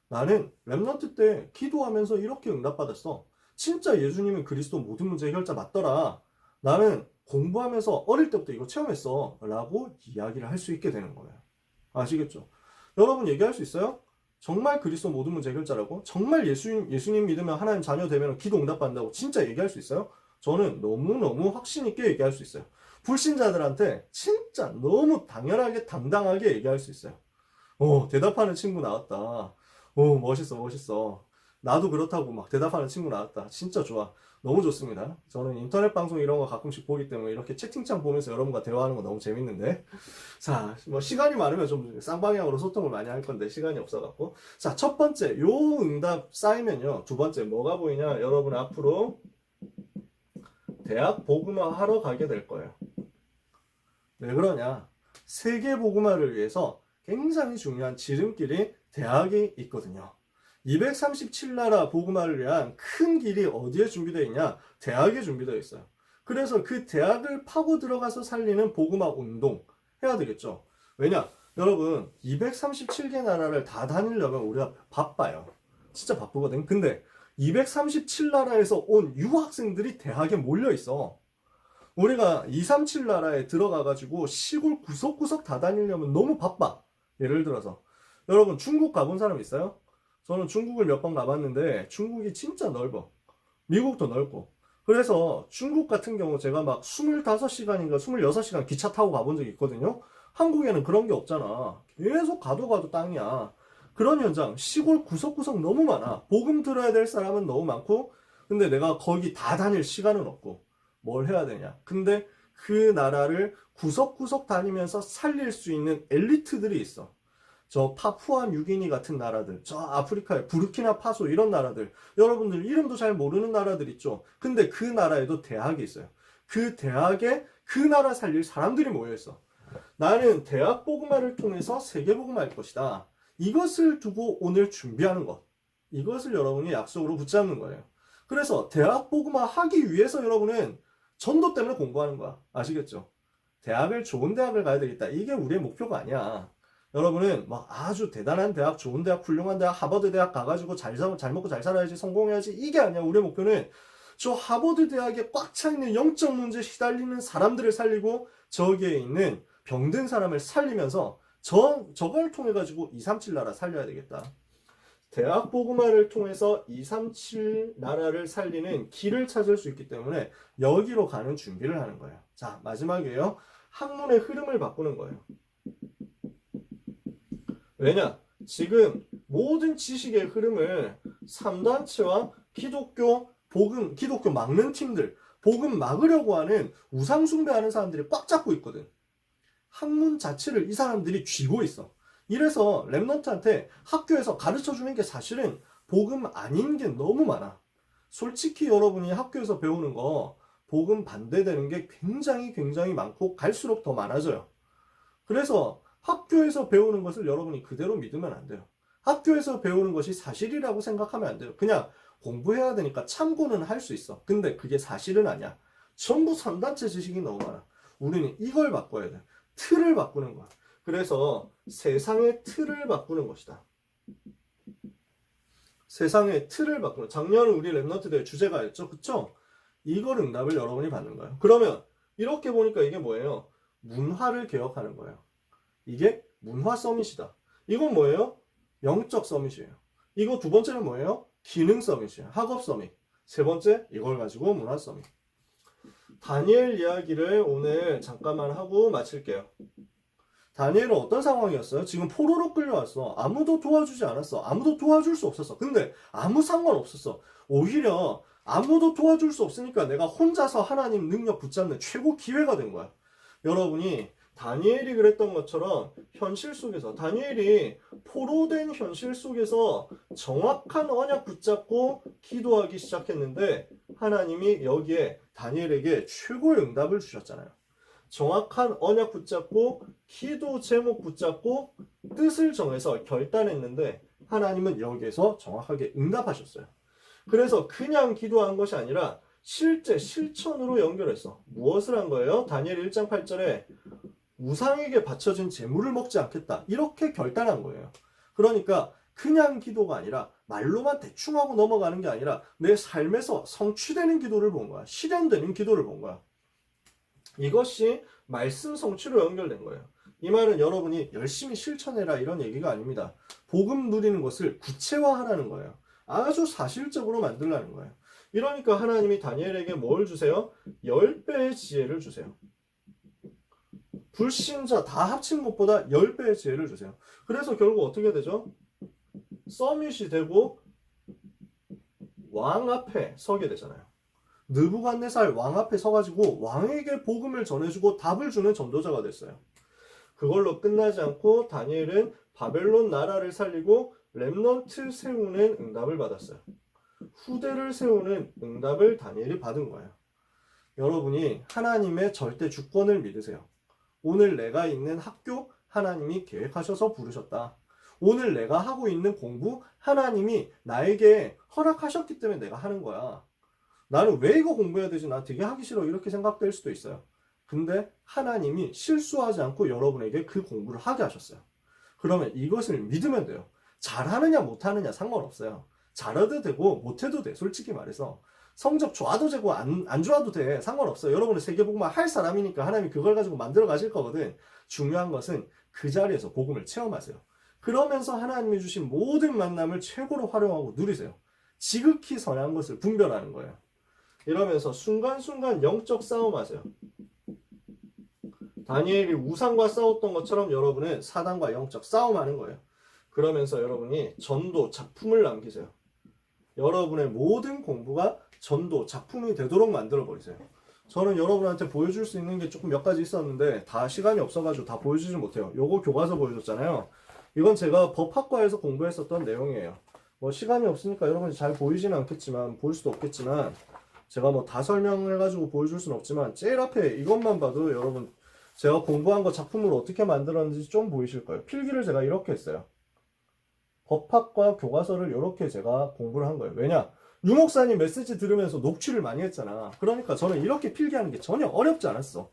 나는 랩넌트 때 기도하면서 이렇게 응답받았어. 진짜 예수님은 그리스도 모든 문제 해결자 맞더라. 나는 공부하면서 어릴 때부터 이거 체험했어. 라고 이야기를 할 수 있게 되는 거예요. 아시겠죠? 여러분 얘기할 수 있어요? 정말 그리스도 모든 문제 해결자라고? 정말 예수님 믿으면 하나님 자녀 되면 기도 응답받는다고 진짜 얘기할 수 있어요? 저는 너무너무 확신 있게 얘기할 수 있어요. 불신자들한테 진짜 너무 당연하게 당당하게 얘기할 수 있어요. 대답하는 친구 나왔다. 멋있어. 나도 그렇다고 막 대답하는 친구 나왔다. 진짜 좋아. 너무 좋습니다. 저는 인터넷 방송 이런 거 가끔씩 보기 때문에 이렇게 채팅창 보면서 여러분과 대화하는 거 너무 재밌는데. 자, 뭐 시간이 많으면 좀 쌍방향으로 소통을 많이 할 건데 시간이 없어갖고. 자, 첫 번째, 요 응답 쌓이면요. 두 번째, 뭐가 보이냐? 여러분 앞으로 대학 복음화 하러 가게 될 거예요. 왜 그러냐? 세계 복음화를 위해서 굉장히 중요한 지름길이 대학이 있거든요. 237나라 복음화를 위한 큰 길이 어디에 준비되어 있냐? 대학에 준비되어 있어요. 그래서 그 대학을 파고 들어가서 살리는 복음화 운동 해야 되겠죠. 왜냐? 여러분 237개 나라를 다 다니려면 우리가 바빠요. 진짜 바쁘거든. 근데 237나라에서 온 유학생들이 대학에 몰려 있어. 우리가 237 나라에 들어가가지고 시골 구석구석 다 다니려면 너무 바빠. 예를 들어서 여러분 중국 가본 사람 있어요? 저는 중국을 몇 번 가봤는데 중국이 진짜 넓어. 미국도 넓고. 그래서 중국 같은 경우 제가 막 25시간인가 26시간 기차 타고 가본 적이 있거든요. 한국에는 그런 게 없잖아. 계속 가도 땅이야. 그런 현장, 시골 구석구석 너무 많아. 복음 들어야 될 사람은 너무 많고, 근데 내가 거기 다 다닐 시간은 없고, 뭘 해야 되냐. 근데 그 나라를 구석구석 다니면서 살릴 수 있는 엘리트들이 있어. 저 파푸아 뉴기니 같은 나라들, 저 아프리카의 부르키나파소 이런 나라들, 여러분들 이름도 잘 모르는 나라들 있죠. 근데 그 나라에도 대학이 있어요. 그 대학에 그 나라 살릴 사람들이 모여있어. 나는 대학 복음화를 통해서 세계 복음화할 것이다. 이것을 두고 오늘 준비하는 것. 이것을 여러분이 약속으로 붙잡는 거예요. 그래서 대학 복음화 하기 위해서 여러분은 전도 때문에 공부하는 거야. 아시겠죠? 대학을 좋은 대학을 가야 되겠다. 이게 우리의 목표가 아니야. 여러분은 막 아주 대단한 대학, 좋은 대학, 훌륭한 대학, 하버드 대학 가가지고 잘 먹고 잘 살아야지, 성공해야지. 이게 아니야. 우리의 목표는 저 하버드 대학에 꽉 차있는 영적 문제에 시달리는 사람들을 살리고 저기에 있는 병든 사람을 살리면서 저걸 통해 가지고 237 나라 살려야 되겠다. 대학 보그마를 통해서 237 나라를 살리는 길을 찾을 수 있기 때문에 여기로 가는 준비를 하는 거예요. 자, 마지막이에요. 학문의 흐름을 바꾸는 거예요. 왜냐? 지금 모든 지식의 흐름을 3단체와 기독교 기독교 막는 팀들, 복음 막으려고 하는 우상숭배하는 사람들이 꽉 잡고 있거든. 학문 자체를 이 사람들이 쥐고 있어. 이래서 랩넌트한테 학교에서 가르쳐 주는 게 사실은 복음 아닌 게 너무 많아. 솔직히 여러분이 학교에서 배우는 거 복음 반대되는 게 굉장히 많고 갈수록 더 많아져요. 그래서 학교에서 배우는 것을 여러분이 그대로 믿으면 안 돼요. 학교에서 배우는 것이 사실이라고 생각하면 안 돼요. 그냥 공부해야 되니까 참고는 할 수 있어. 근데 그게 사실은 아니야. 전부 3단체 지식이 너무 많아. 우리는 이걸 바꿔야 돼. 틀을 바꾸는 거야. 그래서 세상의 틀을 바꾸는 것이다. 세상의 틀을 바꾸는. 작년 우리 랩넌트 대회 주제가였죠. 그쵸? 이걸 응답을 여러분이 받는 거예요. 그러면 이렇게 보니까 이게 뭐예요? 문화를 개혁하는 거예요. 이게 문화 서밋이다. 이건 뭐예요? 영적 서밋이에요. 이거 두 번째는 뭐예요? 기능 서밋이에요. 학업 서밋. 세 번째, 이걸 가지고 문화 서밋. 다니엘 이야기를 오늘 잠깐만 하고 마칠게요. 다니엘은 어떤 상황이었어요? 지금 포로로 끌려왔어. 아무도 도와주지 않았어. 아무도 도와줄 수 없었어. 근데 아무 상관없었어. 오히려 아무도 도와줄 수 없으니까 내가 혼자서 하나님 능력 붙잡는 최고 기회가 된 거야. 여러분이 다니엘이 그랬던 것처럼 현실 속에서 다니엘이 포로된 현실 속에서 정확한 언약 붙잡고 기도하기 시작했는데 하나님이 여기에 다니엘에게 최고의 응답을 주셨잖아요. 정확한 언약 붙잡고 기도 제목 붙잡고 뜻을 정해서 결단했는데 하나님은 여기에서 정확하게 응답하셨어요. 그래서 그냥 기도한 것이 아니라 실제 실천으로 연결했어. 무엇을 한 거예요? 다니엘 1장 8절에 우상에게 바쳐진 제물을 먹지 않겠다. 이렇게 결단한 거예요. 그러니까 그냥 기도가 아니라 말로만 대충 하고 넘어가는 게 아니라 내 삶에서 성취되는 기도를 본 거야. 실현되는 기도를 본 거야. 이것이 말씀 성취로 연결된 거예요. 이 말은 여러분이 열심히 실천해라 이런 얘기가 아닙니다. 복음 누리는 것을 구체화하라는 거예요. 아주 사실적으로 만들라는 거예요. 이러니까 하나님이 다니엘에게 뭘 주세요? 10배의 지혜를 주세요. 불신자 다 합친 것보다 10배의 지혜를 주세요. 그래서 결국 어떻게 되죠? 서밋이 되고 왕 앞에 서게 되잖아요. 느부갓네살 왕 앞에 서가지고 왕에게 복음을 전해주고 답을 주는 전도자가 됐어요. 그걸로 끝나지 않고 다니엘은 바벨론 나라를 살리고 렘넌트 세우는 응답을 받았어요. 후대를 세우는 응답을 다니엘이 받은 거예요. 여러분이 하나님의 절대 주권을 믿으세요. 오늘 내가 있는 학교 하나님이 계획하셔서 부르셨다. 오늘 내가 하고 있는 공부 하나님이 나에게 허락하셨기 때문에 내가 하는 거야. 나는 왜 이거 공부해야 되지? 나 되게 하기 싫어. 이렇게 생각될 수도 있어요. 근데 하나님이 실수하지 않고 여러분에게 그 공부를 하게 하셨어요. 그러면 이것을 믿으면 돼요. 잘하느냐 못하느냐 상관없어요. 잘해도 되고 못해도 돼. 솔직히 말해서. 성적 좋아도 되고 안 좋아도 돼. 상관없어요. 여러분은 세계복음화 할 사람이니까 하나님이 그걸 가지고 만들어 가실 거거든. 중요한 것은 그 자리에서 복음을 체험하세요. 그러면서 하나님이 주신 모든 만남을 최고로 활용하고 누리세요. 지극히 선한 것을 분별하는 거예요. 이러면서 순간순간 영적 싸움하세요. 다니엘이 우상과 싸웠던 것처럼 여러분은 사단과 영적 싸움하는 거예요. 그러면서 여러분이 전도 작품을 남기세요. 여러분의 모든 공부가 전도 작품이 되도록 만들어 버리세요. 저는 여러분한테 보여줄 수 있는 게 조금 몇 가지 있었는데 다 시간이 없어가지고 다 보여주지 못해요. 요거 교과서 보여줬잖아요. 이건 제가 법학과에서 공부했었던 내용이에요. 뭐 시간이 없으니까 여러분이 잘 보이지는 않겠지만 보일 수도 없겠지만 제가 뭐 다 설명해가지고 보여줄 수는 없지만 제일 앞에 이것만 봐도 여러분 제가 공부한 거 작품으로 어떻게 만들었는지 좀 보이실 거예요. 필기를 제가 이렇게 했어요. 법학과 교과서를 이렇게 제가 공부를 한 거예요. 왜냐? 유목사님 메시지 들으면서 녹취를 많이 했잖아. 그러니까 저는 이렇게 필기하는 게 전혀 어렵지 않았어.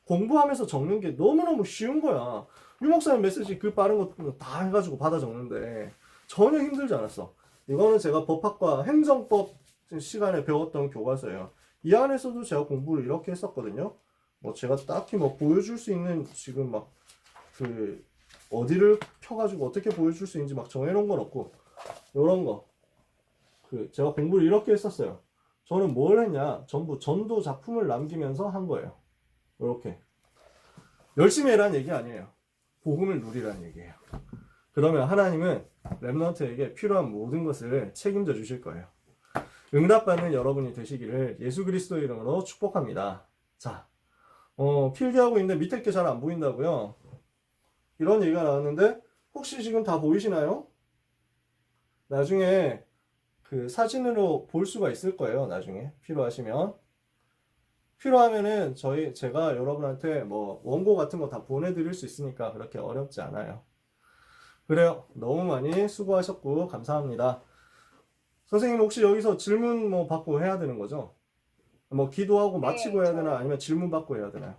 공부하면서 적는 게 너무너무 쉬운 거야. 유목사님 메시지 그 빠른 거 다 해가지고 받아 적는데 전혀 힘들지 않았어. 이거는 제가 법학과 행정법 시간에 배웠던 교과서예요. 이 안에서도 제가 공부를 이렇게 했었거든요. 뭐 제가 딱히 뭐 보여줄 수 있는 지금 막 그 어디를 펴가지고 어떻게 보여줄 수 있는지 막 정해놓은 건 없고 요런 거. 제가 공부를 이렇게 했었어요. 저는 뭘 했냐? 전부 전도 작품을 남기면서 한 거예요. 이렇게. 열심히 해라는 얘기 아니에요. 복음을 누리라는 얘기예요. 그러면 하나님은 렘넌트에게 필요한 모든 것을 책임져 주실 거예요. 응답받는 여러분이 되시기를 예수 그리스도의 이름으로 축복합니다. 자, 필기하고 있는데 밑에 게 잘 안 보인다고요? 이런 얘기가 나왔는데 혹시 지금 다 보이시나요? 나중에 그 사진으로 볼 수가 있을 거예요. 나중에 필요하시면. 필요하면은 제가 여러분한테 뭐 원고 같은 거 다 보내드릴 수 있으니까 그렇게 어렵지 않아요. 그래요. 너무 많이 수고하셨고 감사합니다. 선생님 혹시 여기서 질문 뭐 받고 해야 되는 거죠? 뭐 기도하고 네, 마치고 해야 되나 저희 아니면 질문 받고 해야 되나요?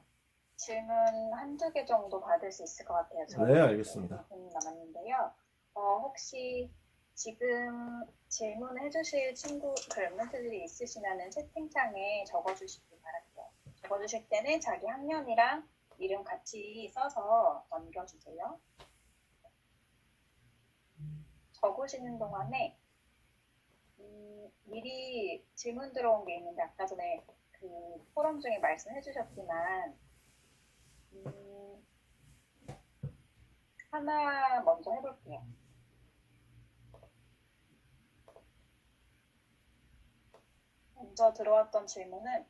질문 한두 개 정도 받을 수 있을 것 같아요. 네, 저희 알겠습니다. 5분 남았는데요. 혹시 지금 질문해 주실 멤버들이 있으시면 채팅창에 적어주시기 바랄게요. 적어주실 때는 자기 학년이랑 이름 같이 써서 남겨주세요. 적으시는 동안에 미리 질문 들어온 게 있는데 아까 전에 그 포럼 중에 말씀해 주셨지만 하나 먼저 해볼게요. 먼저 들어왔던 질문은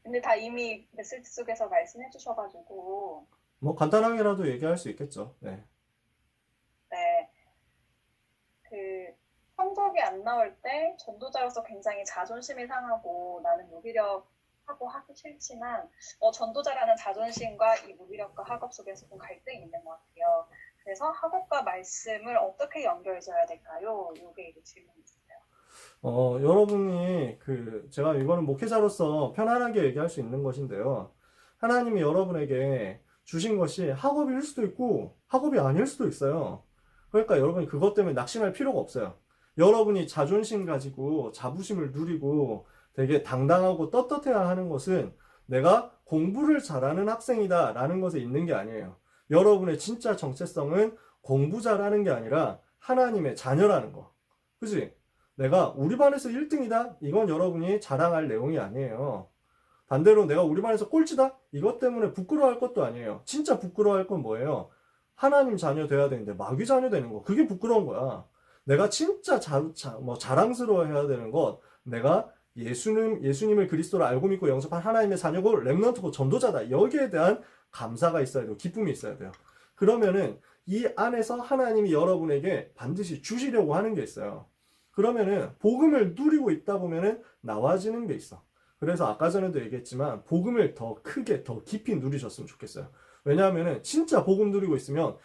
근데 다 이미 메시지 속에서 말씀해 주셔가지고 뭐 간단하게라도 얘기할 수 있겠죠. 네. 네, 그 성적이 안 나올 때 전도자로서 굉장히 자존심이 상하고 나는 무기력하고 하기 싫지만 전도자라는 자존심과 이 무기력과 학업 속에서 좀 갈등이 있는 것 같아요. 그래서 학업과 말씀을 어떻게 연결해줘야 될까요? 이게 질문이 있어요. 여러분이 제가 이거는 목회자로서 편안하게 얘기할 수 있는 것인데요. 하나님이 여러분에게 주신 것이 학업일 수도 있고 학업이 아닐 수도 있어요. 그러니까 여러분이 그것 때문에 낙심할 필요가 없어요. 여러분이 자존심 가지고 자부심을 누리고 되게 당당하고 떳떳해야 하는 것은 내가 공부를 잘하는 학생이다 라는 것에 있는 게 아니에요. 여러분의 진짜 정체성은 공부 잘하는 게 아니라 하나님의 자녀라는 거. 그지? 내가 우리 반에서 1등이다? 이건 여러분이 자랑할 내용이 아니에요. 반대로 내가 우리 반에서 꼴찌다? 이것 때문에 부끄러워할 것도 아니에요. 진짜 부끄러워할 건 뭐예요? 하나님 자녀 돼야 되는데 마귀 자녀 되는 거. 그게 부끄러운 거야. 내가 진짜 자랑스러워 해야 되는 것. 내가 예수님을 그리스도로 알고 믿고 영접한 하나님의 자녀고 렘넌트고 전도자다. 여기에 대한 감사가 있어야 돼요. 기쁨이 있어야 돼요. 그러면은 이 안에서 하나님이 여러분에게 반드시 주시려고 하는 게 있어요. 그러면은 복음을 누리고 있다 보면은 나와지는 게 있어. 그래서 아까 전에도 얘기했지만 복음을 더 크게 더 깊이 누리셨으면 좋겠어요. 왜냐하면은 진짜 복음 누리고 있으면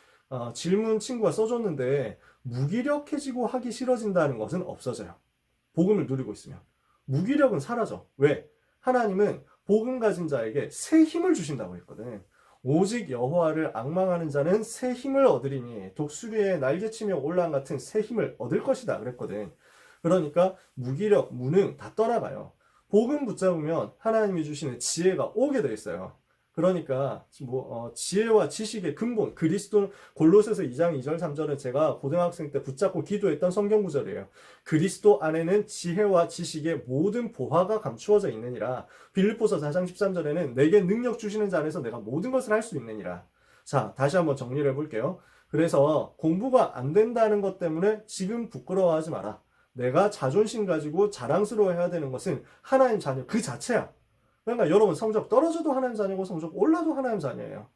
질문 친구가 써줬는데 무기력해지고 하기 싫어진다는 것은 없어져요. 복음을 누리고 있으면 무기력은 사라져. 왜? 하나님은 복음 가진 자에게 새 힘을 주신다고 했거든. 오직 여호와를 앙망하는 자는 새 힘을 얻으리니 독수리의 날개치며 올라간 같은 새 힘을 얻을 것이다 그랬거든. 그러니까 무기력, 무능 다 떠나가요. 복음 붙잡으면 하나님이 주시는 지혜가 오게 돼 있어요. 그러니까 지혜와 지식의 근본 그리스도 골로새서 2장 2절 3절은 제가 고등학생 때 붙잡고 기도했던 성경 구절이에요. 그리스도 안에는 지혜와 지식의 모든 보화가 감추어져 있느니라. 빌립보서 4장 13절에는 내게 능력 주시는 자 안에서 내가 모든 것을 할 수 있느니라. 자, 다시 한번 정리를 해볼게요. 그래서 공부가 안 된다는 것 때문에 지금 부끄러워하지 마라. 내가 자존심 가지고 자랑스러워해야 되는 것은 하나님 자녀 그 자체야. 그러니까 여러분 성적 떨어져도 하나님 자녀고 성적 올라도 하나님 자녀예요.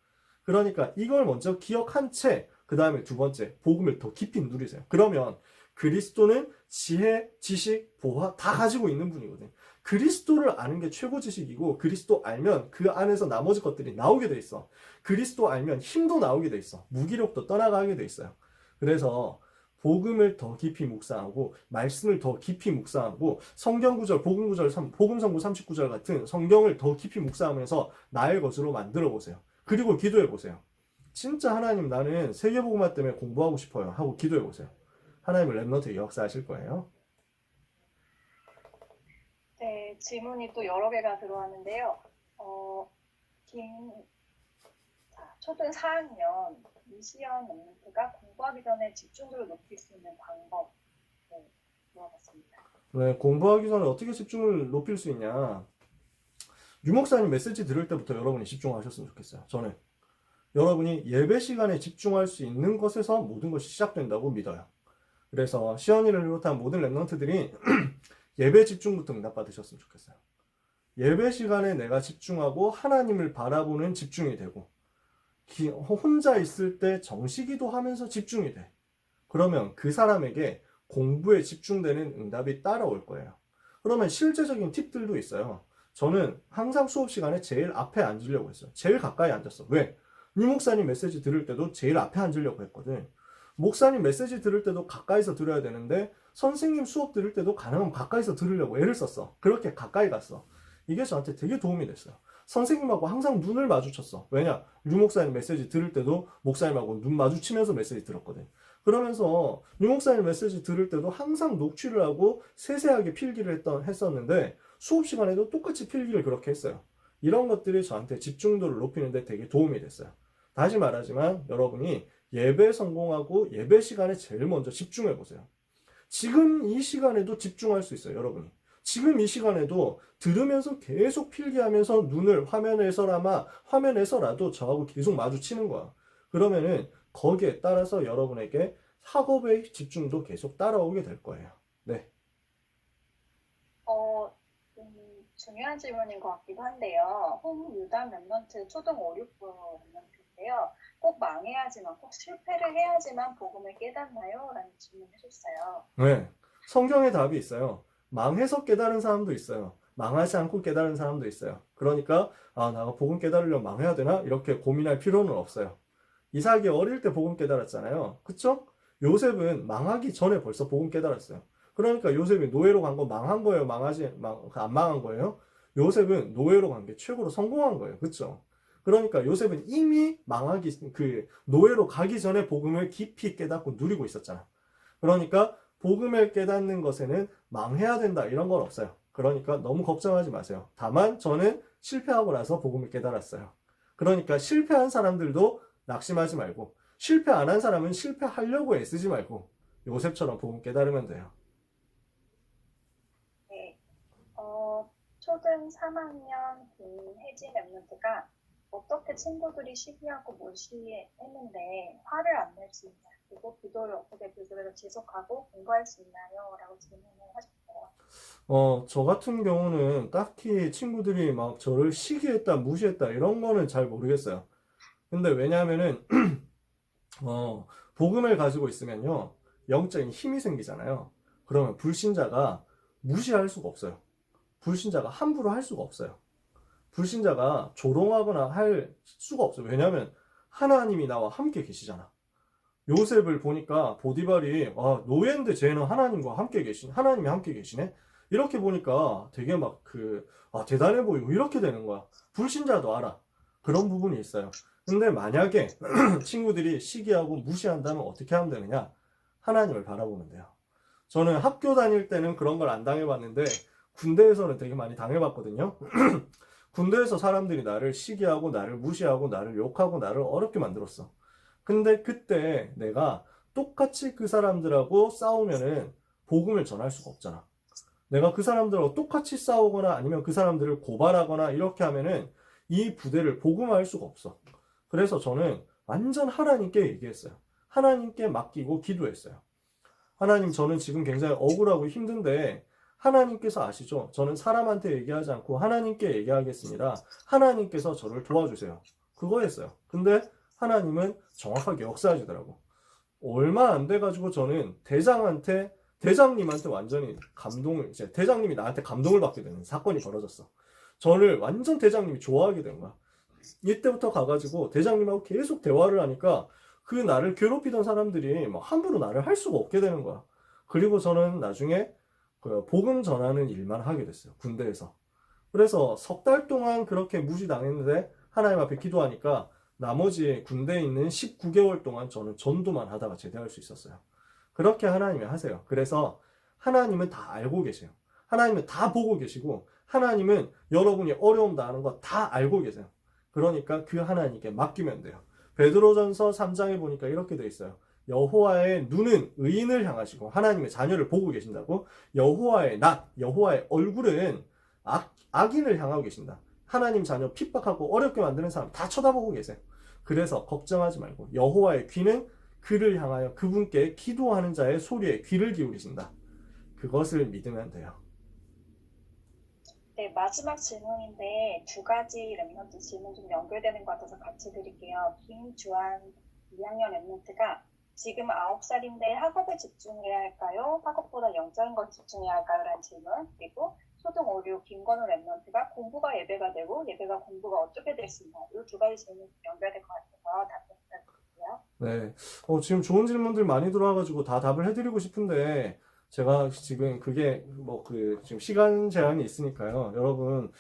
그러니까 이걸 먼저 기억한 채 그 다음에 두 번째 복음을 더 깊이 누리세요. 그러면 그리스도는 지혜, 지식, 보화 다 가지고 있는 분이거든. 그리스도를 아는 게 최고 지식이고 그리스도 알면 그 안에서 나머지 것들이 나오게 돼 있어. 그리스도 알면 힘도 나오게 돼 있어. 무기력도 떠나가게 돼 있어요. 그래서 복음을 더 깊이 묵상하고 말씀을 더 깊이 묵상하고 성경 구절, 복음 구절, 복음성구 39절 같은 성경을 더 깊이 묵상하면서 나의 것으로 만들어 보세요. 그리고 기도해 보세요. 진짜 하나님 나는 세계복음화 때문에 공부하고 싶어요 하고 기도해 보세요. 하나님은 렘넌트의 역사하실 거예요. 네, 질문이 또 여러 개가 들어왔는데요. 초등 4학년 미시연 멘트가 공부하기 전에 집중도를 높일 수 있는 방법 물어봤습니다. 네, 공부하기 전에 어떻게 집중을 높일 수 있냐. 유 목사님 메시지 들을 때부터 여러분이 집중하셨으면 좋겠어요. 저는 여러분이 예배 시간에 집중할 수 있는 것에서 모든 것이 시작된다고 믿어요. 그래서 시연이를 비롯한 모든 랩런트들이 예배 집중부터 응답받으셨으면 좋겠어요. 예배 시간에 내가 집중하고 하나님을 바라보는 집중이 되고 혼자 있을 때 정시기도 하면서 집중이 돼. 그러면 그 사람에게 공부에 집중되는 응답이 따라올 거예요. 그러면 실제적인 팁들도 있어요. 저는 항상 수업 시간에 제일 앞에 앉으려고 했어요. 제일 가까이 앉았어. 왜? 유 목사님 메시지 들을 때도 제일 앞에 앉으려고 했거든. 목사님 메시지 들을 때도 가까이서 들어야 되는데 선생님 수업 들을 때도 가능하면 가까이서 들으려고 애를 썼어. 그렇게 가까이 갔어. 이게 저한테 되게 도움이 됐어요. 선생님하고 항상 눈을 마주쳤어. 왜냐? 유 목사님 메시지 들을 때도 목사님하고 눈 마주치면서 메시지 들었거든. 그러면서 유 목사님 메시지 들을 때도 항상 녹취를 하고 세세하게 필기를 했었는데 수업 시간에도 똑같이 필기를 그렇게 했어요. 이런 것들이 저한테 집중도를 높이는 데 되게 도움이 됐어요. 다시 말하지만 여러분이 예배 성공하고 예배 시간에 제일 먼저 집중해 보세요. 지금 이 시간에도 집중할 수 있어요, 여러분이. 지금 이 시간에도 들으면서 계속 필기하면서 눈을 화면에서라도 저하고 계속 마주치는 거야. 그러면은 거기에 따라서 여러분에게 학업의 집중도 계속 따라오게 될 거예요. 네. 중요한 질문인 것 같기도 한데요. 홍유단 랩런트 초등 5, 6부 랩런트인데요. 꼭 망해야지만, 꼭 실패를 해야지만 복음을 깨닫나요? 라는 질문을 해줬어요. 네. 성경에 답이 있어요. 망해서 깨달은 사람도 있어요. 망하지 않고 깨달은 사람도 있어요. 그러니까 내가 복음 깨달으려면 망해야 되나? 이렇게 고민할 필요는 없어요. 이삭이 어릴 때 복음 깨달았잖아요. 그쵸? 요셉은 망하기 전에 벌써 복음 깨달았어요. 그러니까 요셉이 노예로 간 거 망한 거예요? 안 망한 거예요? 요셉은 노예로 간 게 최고로 성공한 거예요. 그쵸? 그러니까 요셉은 이미 노예로 가기 전에 복음을 깊이 깨닫고 누리고 있었잖아. 그러니까 복음을 깨닫는 것에는 망해야 된다 이런 건 없어요. 그러니까 너무 걱정하지 마세요. 다만 저는 실패하고 나서 복음을 깨달았어요. 그러니까 실패한 사람들도 낙심하지 말고 실패 안 한 사람은 실패하려고 애쓰지 말고 요셉처럼 복음 깨달으면 돼요. 네. 초등 3학년 김혜진 랩런트가 어떻게 친구들이 시기하고 무시했는데 화를 안 낼 수 있냐, 그리고 기도를 어떻게 그대로 지속하고 공부할 수 있나요? 라고 질문을 하셨어요. 저 같은 경우는 딱히 친구들이 막 저를 시기했다, 무시했다 이런 거는 잘 모르겠어요. 근데 왜냐하면은 복음을 가지고 있으면요 영적인 힘이 생기잖아요. 그러면 불신자가 무시할 수가 없어요. 불신자가 함부로 할 수가 없어요. 불신자가 조롱하거나 할 수가 없어요. 왜냐하면 하나님이 나와 함께 계시잖아. 요셉을 보니까 보디발이 노예인데 쟤는 하나님이 함께 계시네? 이렇게 보니까 되게 대단해 보이고 이렇게 되는 거야. 불신자도 알아. 그런 부분이 있어요. 근데 만약에 친구들이 시기하고 무시한다면 어떻게 하면 되느냐? 하나님을 바라보면 돼요. 저는 학교 다닐 때는 그런 걸 안 당해봤는데 군대에서는 되게 많이 당해봤거든요. 군대에서 사람들이 나를 시기하고 나를 무시하고 나를 욕하고 나를 어렵게 만들었어. 근데 그때 내가 똑같이 그 사람들하고 싸우면은 복음을 전할 수가 없잖아. 내가 그 사람들하고 똑같이 싸우거나 아니면 그 사람들을 고발하거나 이렇게 하면은 이 부대를 복음화할 수가 없어. 그래서 저는 완전 하나님께 얘기했어요. 하나님께 맡기고 기도했어요. 하나님, 저는 지금 굉장히 억울하고 힘든데 하나님께서 아시죠? 저는 사람한테 얘기하지 않고 하나님께 얘기하겠습니다. 하나님께서 저를 도와주세요. 그거였어요. 근데 하나님은 정확하게 역사하시더라고. 얼마 안 돼가지고 저는 대장님한테 완전히 대장님이 나한테 감동을 받게 되는 사건이 벌어졌어. 저를 완전 대장님이 좋아하게 된 거야. 이때부터 가가지고 대장님하고 계속 대화를 하니까 그 나를 괴롭히던 사람들이 함부로 나를 할 수가 없게 되는 거야. 그리고 저는 나중에 복음 전하는 일만 하게 됐어요. 군대에서. 그래서 석 달 동안 그렇게 무시당했는데 하나님 앞에 기도하니까 나머지 군대에 있는 19개월 동안 저는 전도만 하다가 제대할 수 있었어요. 그렇게 하나님이 하세요. 그래서 하나님은 다 알고 계세요. 하나님은 다 보고 계시고 하나님은 여러분이 어려움 당하는 거 다 알고 계세요. 그러니까 그 하나님께 맡기면 돼요. 베드로전서 3장에 보니까 이렇게 돼 있어요. 여호와의 눈은 의인을 향하시고 하나님의 자녀를 보고 계신다고. 여호와의 여호와의 얼굴은 악인을 향하고 계신다. 하나님 자녀 핍박하고 어렵게 만드는 사람 다 쳐다보고 계세요. 그래서 걱정하지 말고 여호와의 귀는 그를 향하여 그분께 기도하는 자의 소리에 귀를 기울이신다. 그것을 믿으면 돼요. 네, 마지막 질문인데 두 가지 랩런트 질문 좀 연결되는 것 같아서 같이 드릴게요. 김주한 2학년 랩런트가 지금 9살인데 학업에 집중해야 할까요? 학업보다 영적인 걸 집중해야 할까요? 라는 질문. 그리고 초등 5, 6 김건우 랩런트가 공부가 예배가 되고 예배가 공부가 어떻게 될 수 있나? 이 두 가지 질문 연결될 것 같아서 답변 부탁드릴게요. 네. 지금 좋은 질문들 많이 들어와가지고 다 답을 해드리고 싶은데 제가 지금 그게 지금 시간 제한이 있으니까요. 여러분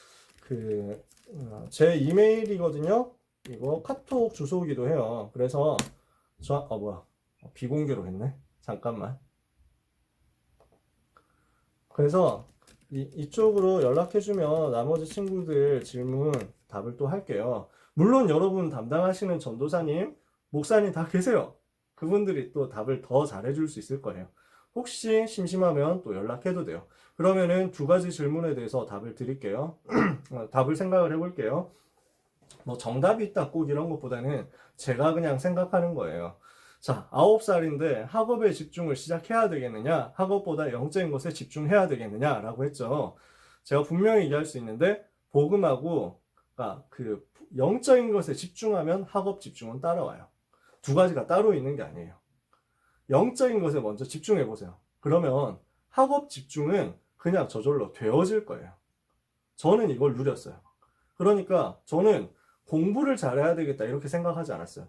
제 이메일이거든요. 이거 카톡 주소기도 해요. 그래서 비공개로 했네. 잠깐만. 그래서 이쪽으로 연락해주면 나머지 친구들 질문 답을 또 할게요. 물론 여러분 담당하시는 전도사님, 목사님 다 계세요. 그분들이 또 답을 더 잘해줄 수 있을 거예요. 혹시 심심하면 또 연락해도 돼요. 그러면은 두 가지 질문에 대해서 답을 드릴게요. 답을 생각을 해볼게요. 정답이 있다 꼭 이런 것보다는 제가 그냥 생각하는 거예요. 자, 9살인데 학업에 집중을 시작해야 되겠느냐? 학업보다 영적인 것에 집중해야 되겠느냐? 라고 했죠. 제가 분명히 얘기할 수 있는데 복음하고 영적인 것에 집중하면 학업 집중은 따라와요. 두 가지가 따로 있는 게 아니에요. 영적인 것에 먼저 집중해 보세요. 그러면 학업 집중은 그냥 저절로 되어질 거예요. 저는 이걸 누렸어요. 그러니까 저는 공부를 잘해야 되겠다 이렇게 생각하지 않았어요.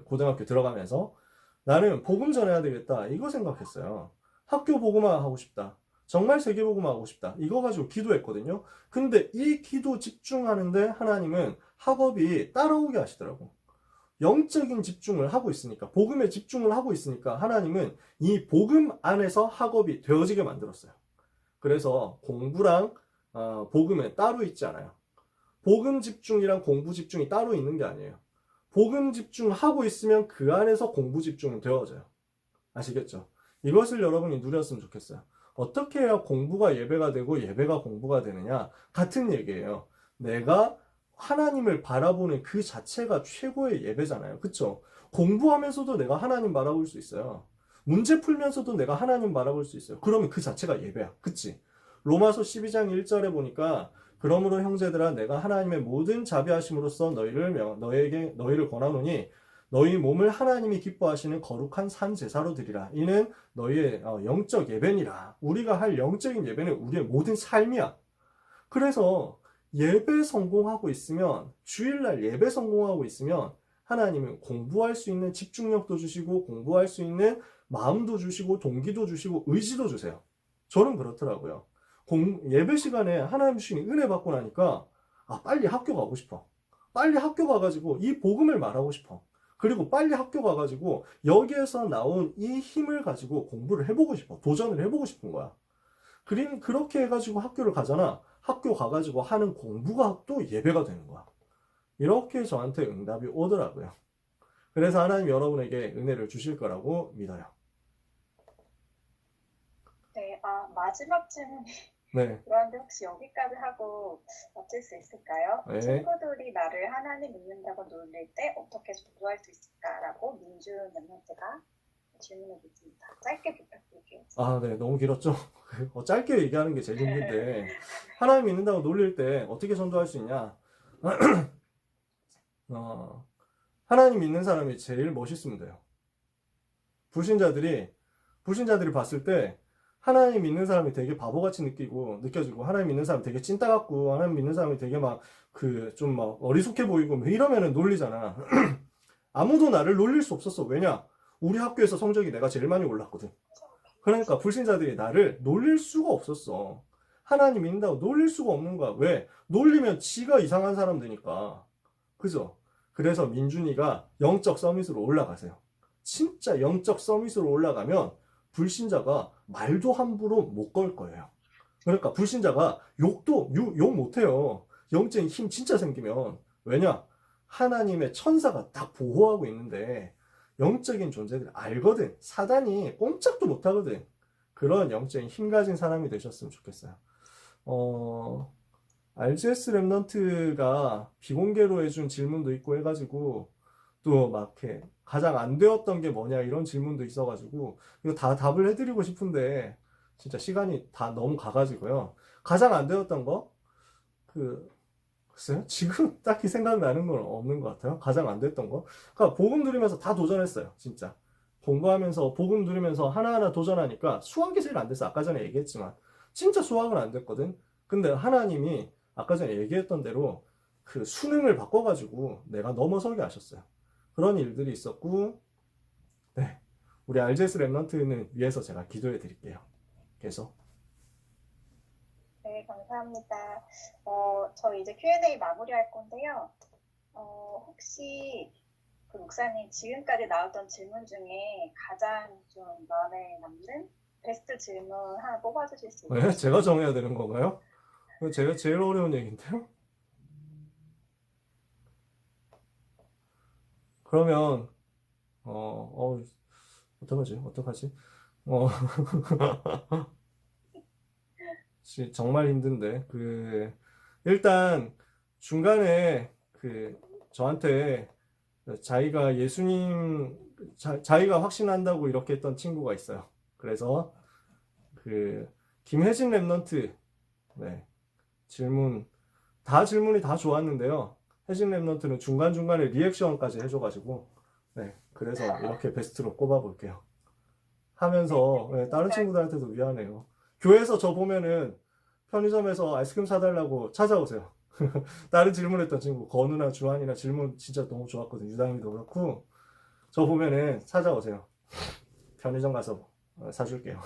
고등학교 들어가면서 나는 복음 전해야 되겠다 이거 생각했어요. 학교 복음화 하고 싶다. 정말 세계 복음화 하고 싶다. 이거 가지고 기도했거든요. 근데 이 기도 집중하는데 하나님은 학업이 따라오게 하시더라고. 영적인 집중을 하고 있으니까, 복음에 집중을 하고 있으니까 하나님은 이 복음 안에서 학업이 되어지게 만들었어요. 그래서 공부랑 복음은 따로 있지 않아요. 복음 집중이랑 공부 집중이 따로 있는 게 아니에요. 복음 집중하고 있으면 그 안에서 공부 집중은 되어져요. 아시겠죠? 이것을 여러분이 누렸으면 좋겠어요. 어떻게 해야 공부가 예배가 되고 예배가 공부가 되느냐? 같은 얘기예요. 내가 하나님을 바라보는 그 자체가 최고의 예배잖아요. 그쵸? 공부하면서도 내가 하나님 바라볼 수 있어요. 문제 풀면서도 내가 하나님 바라볼 수 있어요. 그러면 그 자체가 예배야. 그치? 로마서 12장 1절에 보니까 그러므로 형제들아 내가 하나님의 모든 자비하심으로써 너희를 권하노니 너희 몸을 하나님이 기뻐하시는 거룩한 산 제사로 드리라. 이는 너희의 영적 예배니라. 우리가 할 영적인 예배는 우리의 모든 삶이야. 그래서 예배 성공하고 있으면, 주일날 예배 성공하고 있으면 하나님은 공부할 수 있는 집중력도 주시고 공부할 수 있는 마음도 주시고 동기도 주시고 의지도 주세요. 저는 그렇더라고요. 예배 시간에 하나님 주신 은혜 받고 나니까 빨리 학교 가고 싶어. 빨리 학교 가가지고 이 복음을 말하고 싶어. 그리고 빨리 학교 가가지고 여기에서 나온 이 힘을 가지고 공부를 해보고 싶어. 도전을 해보고 싶은 거야. 그렇게 해가지고 학교를 가잖아. 학교 가가지고 하는 공부가 또 예배가 되는 거야. 이렇게 저한테 응답이 오더라고요. 그래서 하나님 여러분에게 은혜를 주실 거라고 믿어요. 네, 마지막 질문. 네. 그런데 혹시 여기까지 하고 마칠 수 있을까요? 네. 친구들이 나를 하나님 믿는다고 놀릴 때 어떻게 전도할 수 있을까라고 민준 멤버가 질문해 주십니다. 짧게 부탁드릴게요. 네, 너무 길었죠? 짧게 얘기하는 게 제일 힘든데 하나님 믿는다고 놀릴 때 어떻게 전도할 수 있냐? 하나님 믿는 사람이 제일 멋있으면 돼요. 불신자들이 봤을 때 하나님 믿는 사람이 되게 바보같이 느껴지고 하나님 믿는 사람 되게 찐따 같고 하나님 믿는 사람이 되게 좀 어리숙해 보이고 이러면은 놀리잖아. 아무도 나를 놀릴 수 없었어. 왜냐? 우리 학교에서 성적이 내가 제일 많이 올랐거든. 그러니까 불신자들이 나를 놀릴 수가 없었어. 하나님 믿는다고 놀릴 수가 없는 거야. 왜? 놀리면 지가 이상한 사람 되니까. 그죠? 그래서 민준이가 영적 서밋으로 올라가세요. 진짜 영적 서밋으로 올라가면 불신자가 말도 함부로 못 걸 거예요. 그러니까 불신자가 욕 못해요. 영적인 힘 진짜 생기면. 왜냐? 하나님의 천사가 딱 보호하고 있는데 영적인 존재들 알거든. 사단이 꼼짝도 못하거든. 그런 영적인 힘 가진 사람이 되셨으면 좋겠어요. RGS 랩넌트가 비공개로 해준 질문도 있고 해가지고 또 막 이렇게 가장 안 되었던 게 뭐냐 이런 질문도 있어가지고 이거 다 답을 해드리고 싶은데 진짜 시간이 다 너무 가가지고요. 가장 안 되었던 거? 글쎄요. 지금 딱히 생각나는 건 없는 것 같아요. 가장 안 됐던 거. 그러니까 복음 들으면서 다 도전했어요. 진짜. 공부하면서 복음 들으면서 하나하나 도전하니까 수학이 제일 안 됐어. 아까 전에 얘기했지만. 진짜 수학은 안 됐거든. 근데 하나님이 아까 전에 얘기했던 대로 그 수능을 바꿔가지고 내가 넘어서게 하셨어요. 그런 일들이 있었고, 네. 우리 RGS 랩런트는 위해서 제가 기도해 드릴게요. 계속. 네, 감사합니다. 저 이제 Q&A 마무리할 건데요. 혹시 그 목사님 지금까지 나왔던 질문 중에 가장 좀 마음에 남는 베스트 질문 하나 뽑아주실 수 왜? 있으세요? 제가 정해야 되는 건가요? 이거 제가 제일 어려운 얘기인데요? 그러면, 어떡하지? 어떡하지? 어, 정말 힘든데. 일단, 중간에, 저한테, 자기가 예수님, 자기가 확신한다고 이렇게 했던 친구가 있어요. 그래서, 김혜진 랩넌트, 네, 질문이 다 좋았는데요. 혜진 랩넌트는 중간중간에 리액션까지 해줘가지고, 네, 그래서 이렇게 베스트로 꼽아볼게요. 하면서, 네, 다른 친구들한테도 미안해요. 교회에서 저 보면은 편의점에서 아이스크림 사달라고 찾아오세요. 다른 질문했던 친구, 건우나 주한이나 질문 진짜 너무 좋았거든요. 유당이도 그렇고, 저 보면은 찾아오세요. 편의점 가서 사줄게요.